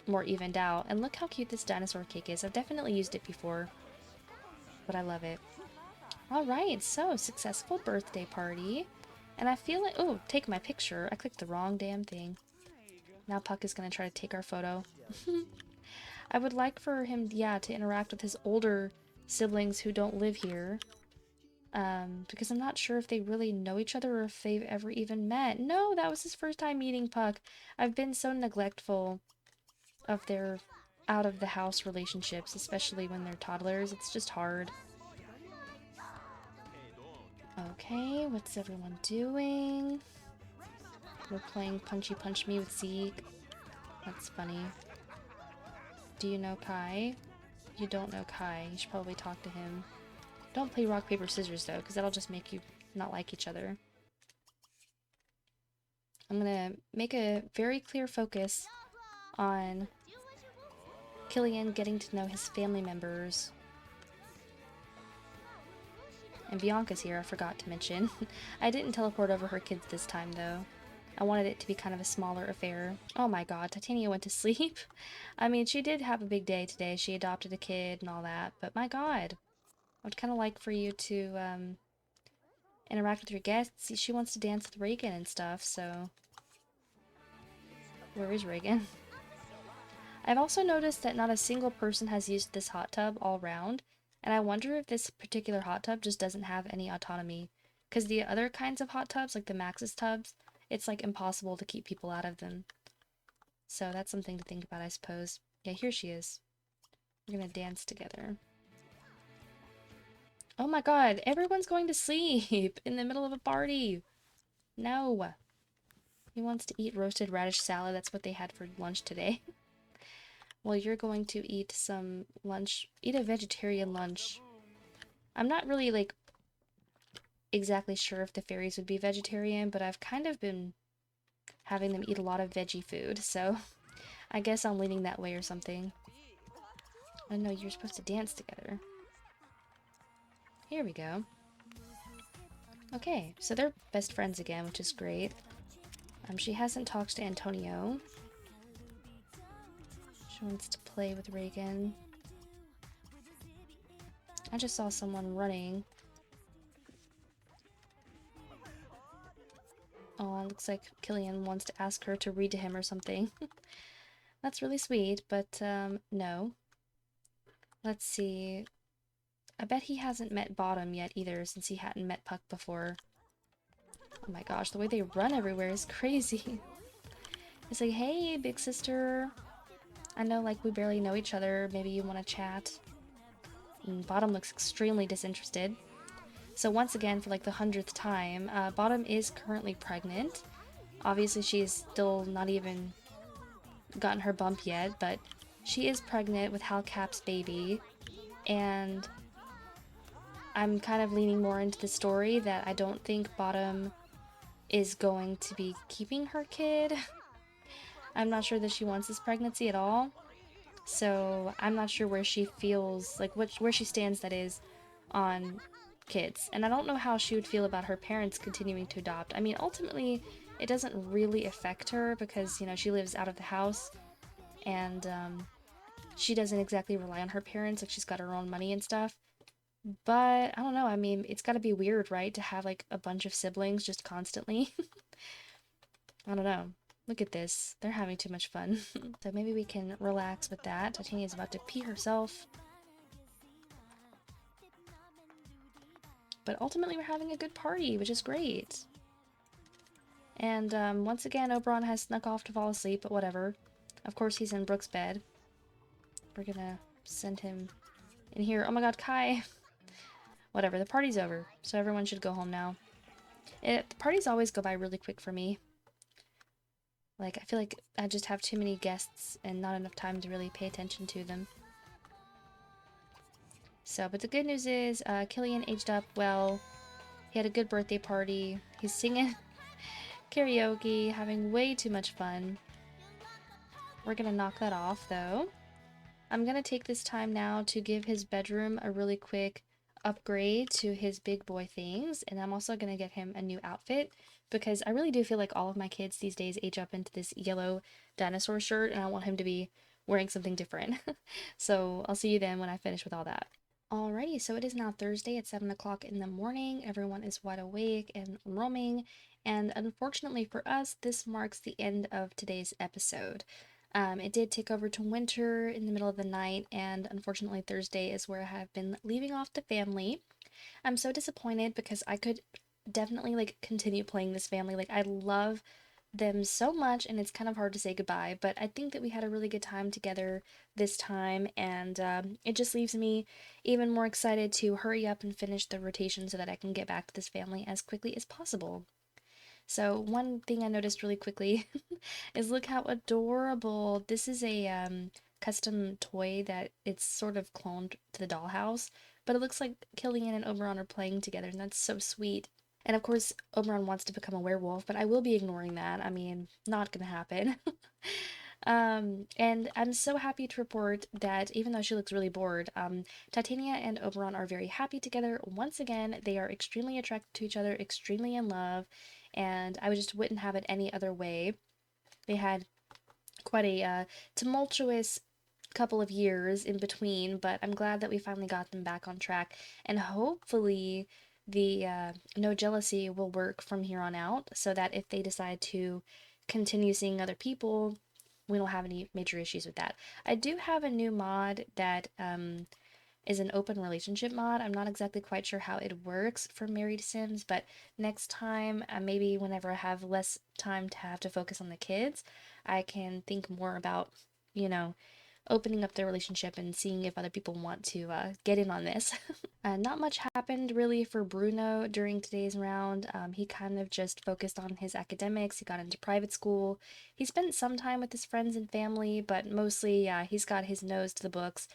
more evened out. And look how cute this dinosaur cake is. I've definitely used it before, but I love it. Alright, so successful birthday party. And I feel like, oh, take my picture. I clicked the wrong damn thing. Now Puck is going to try to take our photo. I would like for him, yeah, to interact with his older siblings who don't live here. Because I'm not sure if they really know each other or if they've ever even met. No, that was his first time meeting Puck. I've been so neglectful of their out-of-the-house relationships, especially when they're toddlers. It's just hard. Okay, what's everyone doing? We're playing Punchy Punch Me with Zeke. That's funny. Do you know Kai? You don't know Kai. You should probably talk to him. Don't play rock, paper, scissors, though, because that'll just make you not like each other. I'm gonna make a very clear focus on Killian getting to know his family members. And Bianca's here, I forgot to mention. I didn't teleport over her kids this time, though. I wanted it to be kind of a smaller affair. Oh my god, Titania went to sleep. I mean, she did have a big day today. She adopted a kid and all that, but my god. I would kind of like for you to interact with your guests. She wants to dance with Reagan and stuff, so... Where is Reagan? I've also noticed that not a single person has used this hot tub all round, and I wonder if this particular hot tub just doesn't have any autonomy. Because the other kinds of hot tubs, like the Maxis tubs, it's like impossible to keep people out of them. So that's something to think about, I suppose. Yeah, here she is. We're gonna dance together. Oh my god, everyone's going to sleep in the middle of a party. No. He wants to eat roasted radish salad. That's what they had for lunch today. Well, you're going to eat some lunch. Eat a vegetarian lunch. I'm not really, like, exactly sure if the fairies would be vegetarian, but I've kind of been having them eat a lot of veggie food, so I guess I'm leaning that way or something. Oh no, you're supposed to dance together. Here we go. Okay, so they're best friends again, which is great. She hasn't talked to Antonio. She wants to play with Reagan. I just saw someone running. Oh, it looks like Killian wants to ask her to read to him or something. That's really sweet, but no. Let's see. I bet he hasn't met Bottom yet either, since he hadn't met Puck before. Oh my gosh, the way they run everywhere is crazy. It's like, hey, big sister. I know, like, we barely know each other. Maybe you want to chat. And Bottom looks extremely disinterested. So once again, for like the 100th time, Bottom is currently pregnant. Obviously, she's still not even gotten her bump yet, but she is pregnant with Hal Cap's baby. And I'm kind of leaning more into the story that I don't think Bottom is going to be keeping her kid. I'm not sure that she wants this pregnancy at all. So I'm not sure where she feels, like where she stands, that is, on kids. And I don't know how she would feel about her parents continuing to adopt. I mean, ultimately, it doesn't really affect her because, you know, she lives out of the house. And she doesn't exactly rely on her parents, like she's got her own money and stuff. But, I don't know, I mean, it's gotta be weird, right, to have, like, a bunch of siblings just constantly. I don't know. Look at this. They're having too much fun. So maybe we can relax with that. Titania's about to pee herself. But ultimately we're having a good party, which is great. And once again, Oberon has snuck off to fall asleep, but whatever. Of course he's in Brooke's bed. We're gonna send him in here. Oh my god, Kai! Whatever, the party's over, so everyone should go home now. The parties always go by really quick for me. Like, I feel like I just have too many guests and not enough time to really pay attention to them. So, but the good news is, Killian aged up well. He had a good birthday party. He's singing karaoke, having way too much fun. We're gonna knock that off though. I'm gonna take this time now to give his bedroom a really quick upgrade to his big boy things, and I'm also gonna get him a new outfit because I really do feel like all of my kids these days age up into this yellow dinosaur shirt, and I want him to be wearing something different. So I'll see you then when I finish with all that. Alrighty, so it is now Thursday at 7 o'clock in the morning. Everyone is wide awake and roaming, and unfortunately for us, this marks the end of today's episode. It did take over to winter in the middle of the night, and unfortunately, Thursday is where I have been leaving off the family. I'm so disappointed because I could definitely like continue playing this family. Like, I love them so much, and it's kind of hard to say goodbye, but I think that we had a really good time together this time, and it just leaves me even more excited to hurry up and finish the rotation so that I can get back to this family as quickly as possible. So one thing I noticed really quickly is look how adorable. This is a custom toy that it's sort of cloned to the dollhouse, but it looks like Killian and Oberon are playing together, and that's so sweet. And of course, Oberon wants to become a werewolf, but I will be ignoring that. I mean, not gonna happen. And I'm so happy to report that even though she looks really bored, Titania and Oberon are very happy together. Once again, they are extremely attracted to each other, extremely in love, and I just wouldn't have it any other way. They had quite a tumultuous couple of years in between, but I'm glad that we finally got them back on track, and hopefully the no jealousy will work from here on out so that if they decide to continue seeing other people, we don't have any major issues with that. I do have a new mod that is an open relationship mod. I'm not exactly quite sure how it works for married Sims, but next time, maybe whenever I have less time to have to focus on the kids, I can think more about, you know, opening up their relationship and seeing if other people want to get in on this. Not much happened really for Bruno during today's round. He kind of just focused on his academics. He got into private school. He spent some time with his friends and family, but mostly, yeah, he's got his nose to the books.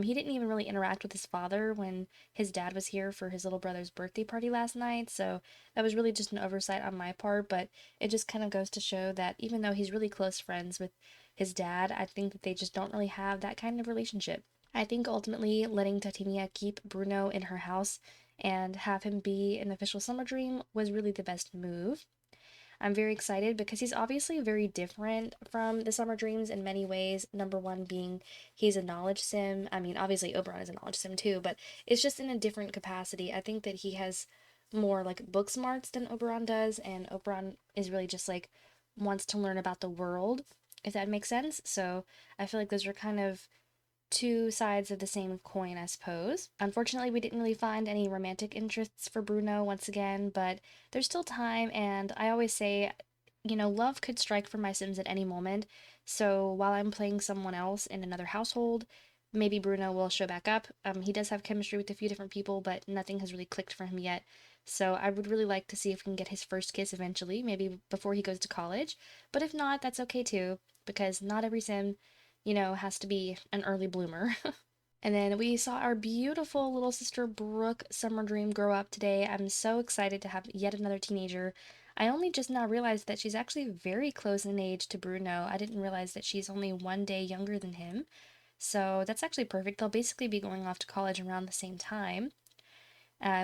He didn't even really interact with his father when his dad was here for his little brother's birthday party last night, so that was really just an oversight on my part, but it just kind of goes to show that even though he's really close friends with his dad, I think that they just don't really have that kind of relationship. I think ultimately letting Titania keep Bruno in her house and have him be an official summer dream was really the best move. I'm very excited because he's obviously very different from the Summerdreams in many ways. Number one being he's a knowledge sim. I mean, obviously Oberon is a knowledge sim too, but it's just in a different capacity. I think that he has more like book smarts than Oberon does, and Oberon is really just like wants to learn about the world, if that makes sense. So I feel like those are kind of two sides of the same coin, I suppose. Unfortunately, we didn't really find any romantic interests for Bruno once again, but there's still time, and I always say, love could strike for my Sims at any moment. So while I'm playing someone else in another household, maybe Bruno will show back up. He does have chemistry with a few different people, but nothing has really clicked for him yet. So I would really like to see if we can get his first kiss eventually, maybe before he goes to college. But if not, that's okay too, because not every Sim has to be an early bloomer. And then we saw our beautiful little sister Brooke Summerdream grow up today. I'm so excited to have yet another teenager. I only just now realized that she's actually very close in age to Bruno. I didn't realize that she's only 1 day younger than him. So that's actually perfect. They'll basically be going off to college around the same time,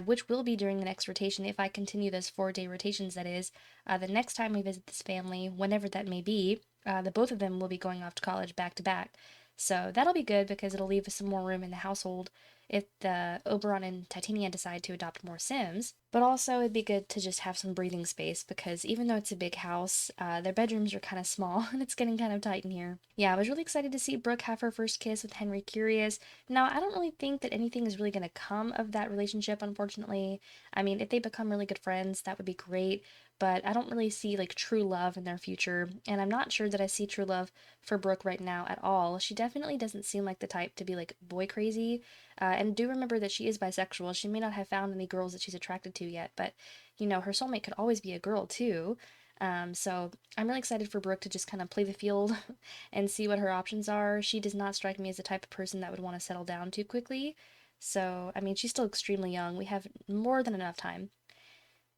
which will be during the next rotation if I continue those 4 day rotations, that is. The next time we visit this family, whenever that may be, the both of them will be going off to college back to back. So that'll be good because it'll leave us some more room in the household if the Oberon and Titania decide to adopt more Sims. But also, it'd be good to just have some breathing space because even though it's a big house, their bedrooms are kind of small and it's getting kind of tight in here. Yeah, I was really excited to see Brooke have her first kiss with Henry Curious. Now, I don't really think that anything is really going to come of that relationship, unfortunately. I mean, if they become really good friends, that would be great, but I don't really see like true love in their future, and I'm not sure that I see true love for Brooke right now at all. She definitely doesn't seem like the type to be like boy crazy, and do remember that she is bisexual. She may not have found any girls that she's attracted to yet, but her soulmate could always be a girl too. So I'm really excited for Brooke to just kind of play the field and see what her options are. She does not strike me as the type of person that would want to settle down too quickly. So, I mean, she's still extremely young. We have more than enough time.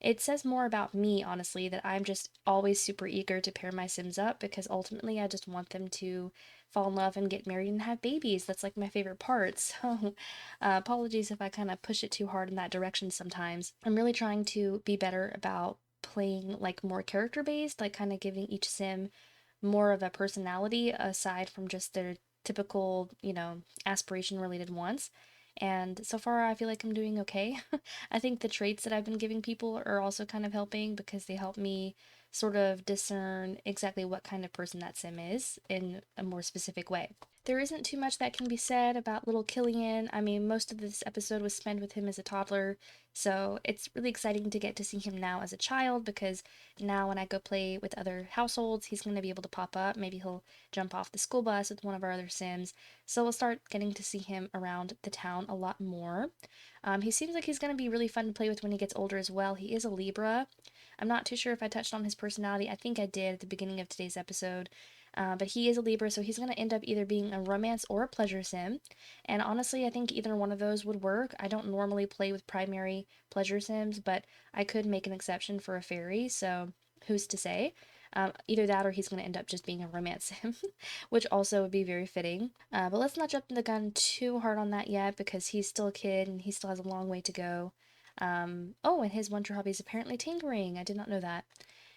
It says more about me, honestly, that I'm just always super eager to pair my Sims up because ultimately I just want them to fall in love and get married and have babies. That's like my favorite part. So, apologies if I kind of push it too hard in that direction sometimes. I'm really trying to be better about playing like more character based, like kind of giving each Sim more of a personality aside from just their typical, aspiration related ones. And so far, I feel like I'm doing okay. I think the traits that I've been giving people are also kind of helping because they help me sort of discern exactly what kind of person that Sim is in a more specific way. There isn't too much that can be said about little Killian. I mean, most of this episode was spent with him as a toddler, so it's really exciting to get to see him now as a child because now when I go play with other households, he's going to be able to pop up. Maybe he'll jump off the school bus with one of our other Sims. So we'll start getting to see him around the town a lot more. He seems like he's going to be really fun to play with when he gets older as well. He is a Libra. I'm not too sure if I touched on his personality. I think I did at the beginning of today's episode. But he is a Libra, so he's going to end up either being a romance or a pleasure sim. And honestly, I think either one of those would work. I don't normally play with primary pleasure sims, but I could make an exception for a fairy, so who's to say? Either that or he's going to end up just being a romance sim, which also would be very fitting. But let's not jump the gun too hard on that yet because he's still a kid and he still has a long way to go. Oh, and his one true hobby is apparently tinkering. I did not know that.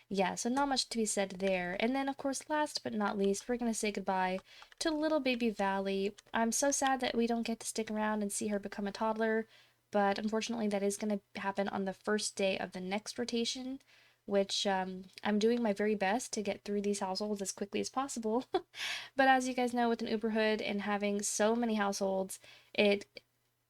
Yeah, so not much to be said there. And then, of course, last but not least, we're going to say goodbye to little baby Valley. I'm so sad that we don't get to stick around and see her become a toddler, but unfortunately that is going to happen on the first day of the next rotation, which I'm doing my very best to get through these households as quickly as possible. But as you guys know, with an Uberhood and having so many households, it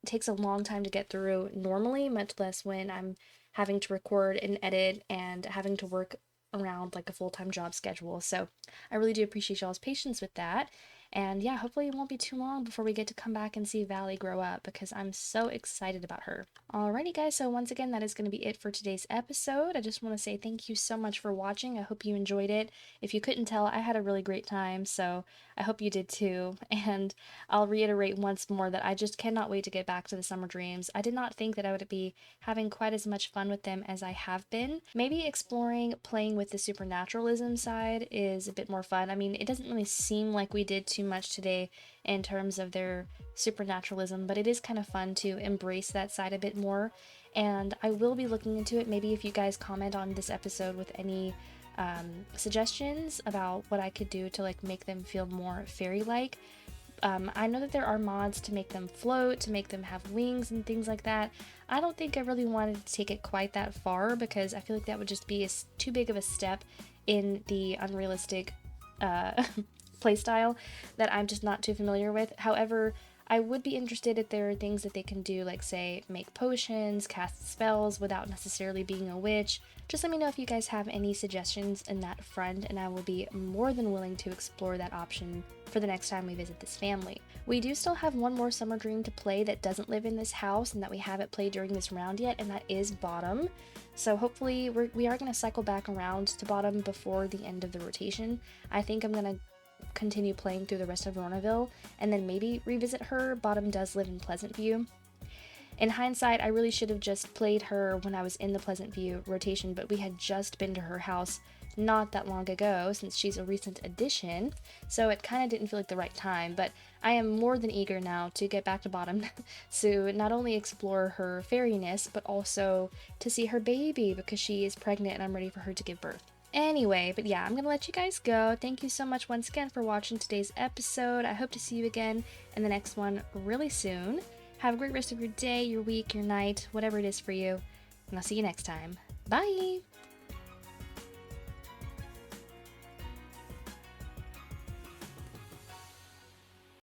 takes a long time to get through normally, much less when I'm having to record and edit and having to work around like a full-time job schedule. So I really do appreciate y'all's patience with that. And yeah, hopefully it won't be too long before we get to come back and see Valley grow up because I'm so excited about her. Alrighty guys, so once again, that is going to be it for today's episode. I just want to say thank you so much for watching. I hope you enjoyed it. If you couldn't tell, I had a really great time, so I hope you did too. And I'll reiterate once more that I just cannot wait to get back to the Summerdreams. I did not think that I would be having quite as much fun with them as I have been. Maybe exploring playing with the supernaturalism side is a bit more fun. I mean, it doesn't really seem like we did too much today in terms of their supernaturalism, but it is kind of fun to embrace that side a bit more. And I will be looking into it. Maybe if you guys comment on this episode with any suggestions about what I could do to like make them feel more fairy-like. I know that there are mods to make them float, to make them have wings and things like that. I don't think I really wanted to take it quite that far because I feel like that would just be too big of a step in the unrealistic playstyle that I'm just not too familiar with. However, I would be interested if there are things that they can do, like say make potions, cast spells without necessarily being a witch. Just let me know if you guys have any suggestions in that front, and I will be more than willing to explore that option for the next time we visit this family. We do still have one more Summerdream to play that doesn't live in this house and that we haven't played during this round yet, and that is Bottom. So hopefully we are going to cycle back around to Bottom before the end of the rotation. I think I'm going to continue playing through the rest of Veronaville and then maybe revisit her. Bottom does live in Pleasant View. In hindsight, I really should have just played her when I was in the Pleasant View rotation, but we had just been to her house not that long ago since she's a recent addition, so it kind of didn't feel like the right time, but I am more than eager now to get back to Bottom to not only explore her fairiness, but also to see her baby because she is pregnant and I'm ready for her to give birth. Anyway, but yeah, I'm gonna let you guys go. Thank you so much once again for watching today's episode. I hope to see you again in the next one really soon. Have a great rest of your day, your week, your night, whatever it is for you, and I'll see you next time. Bye!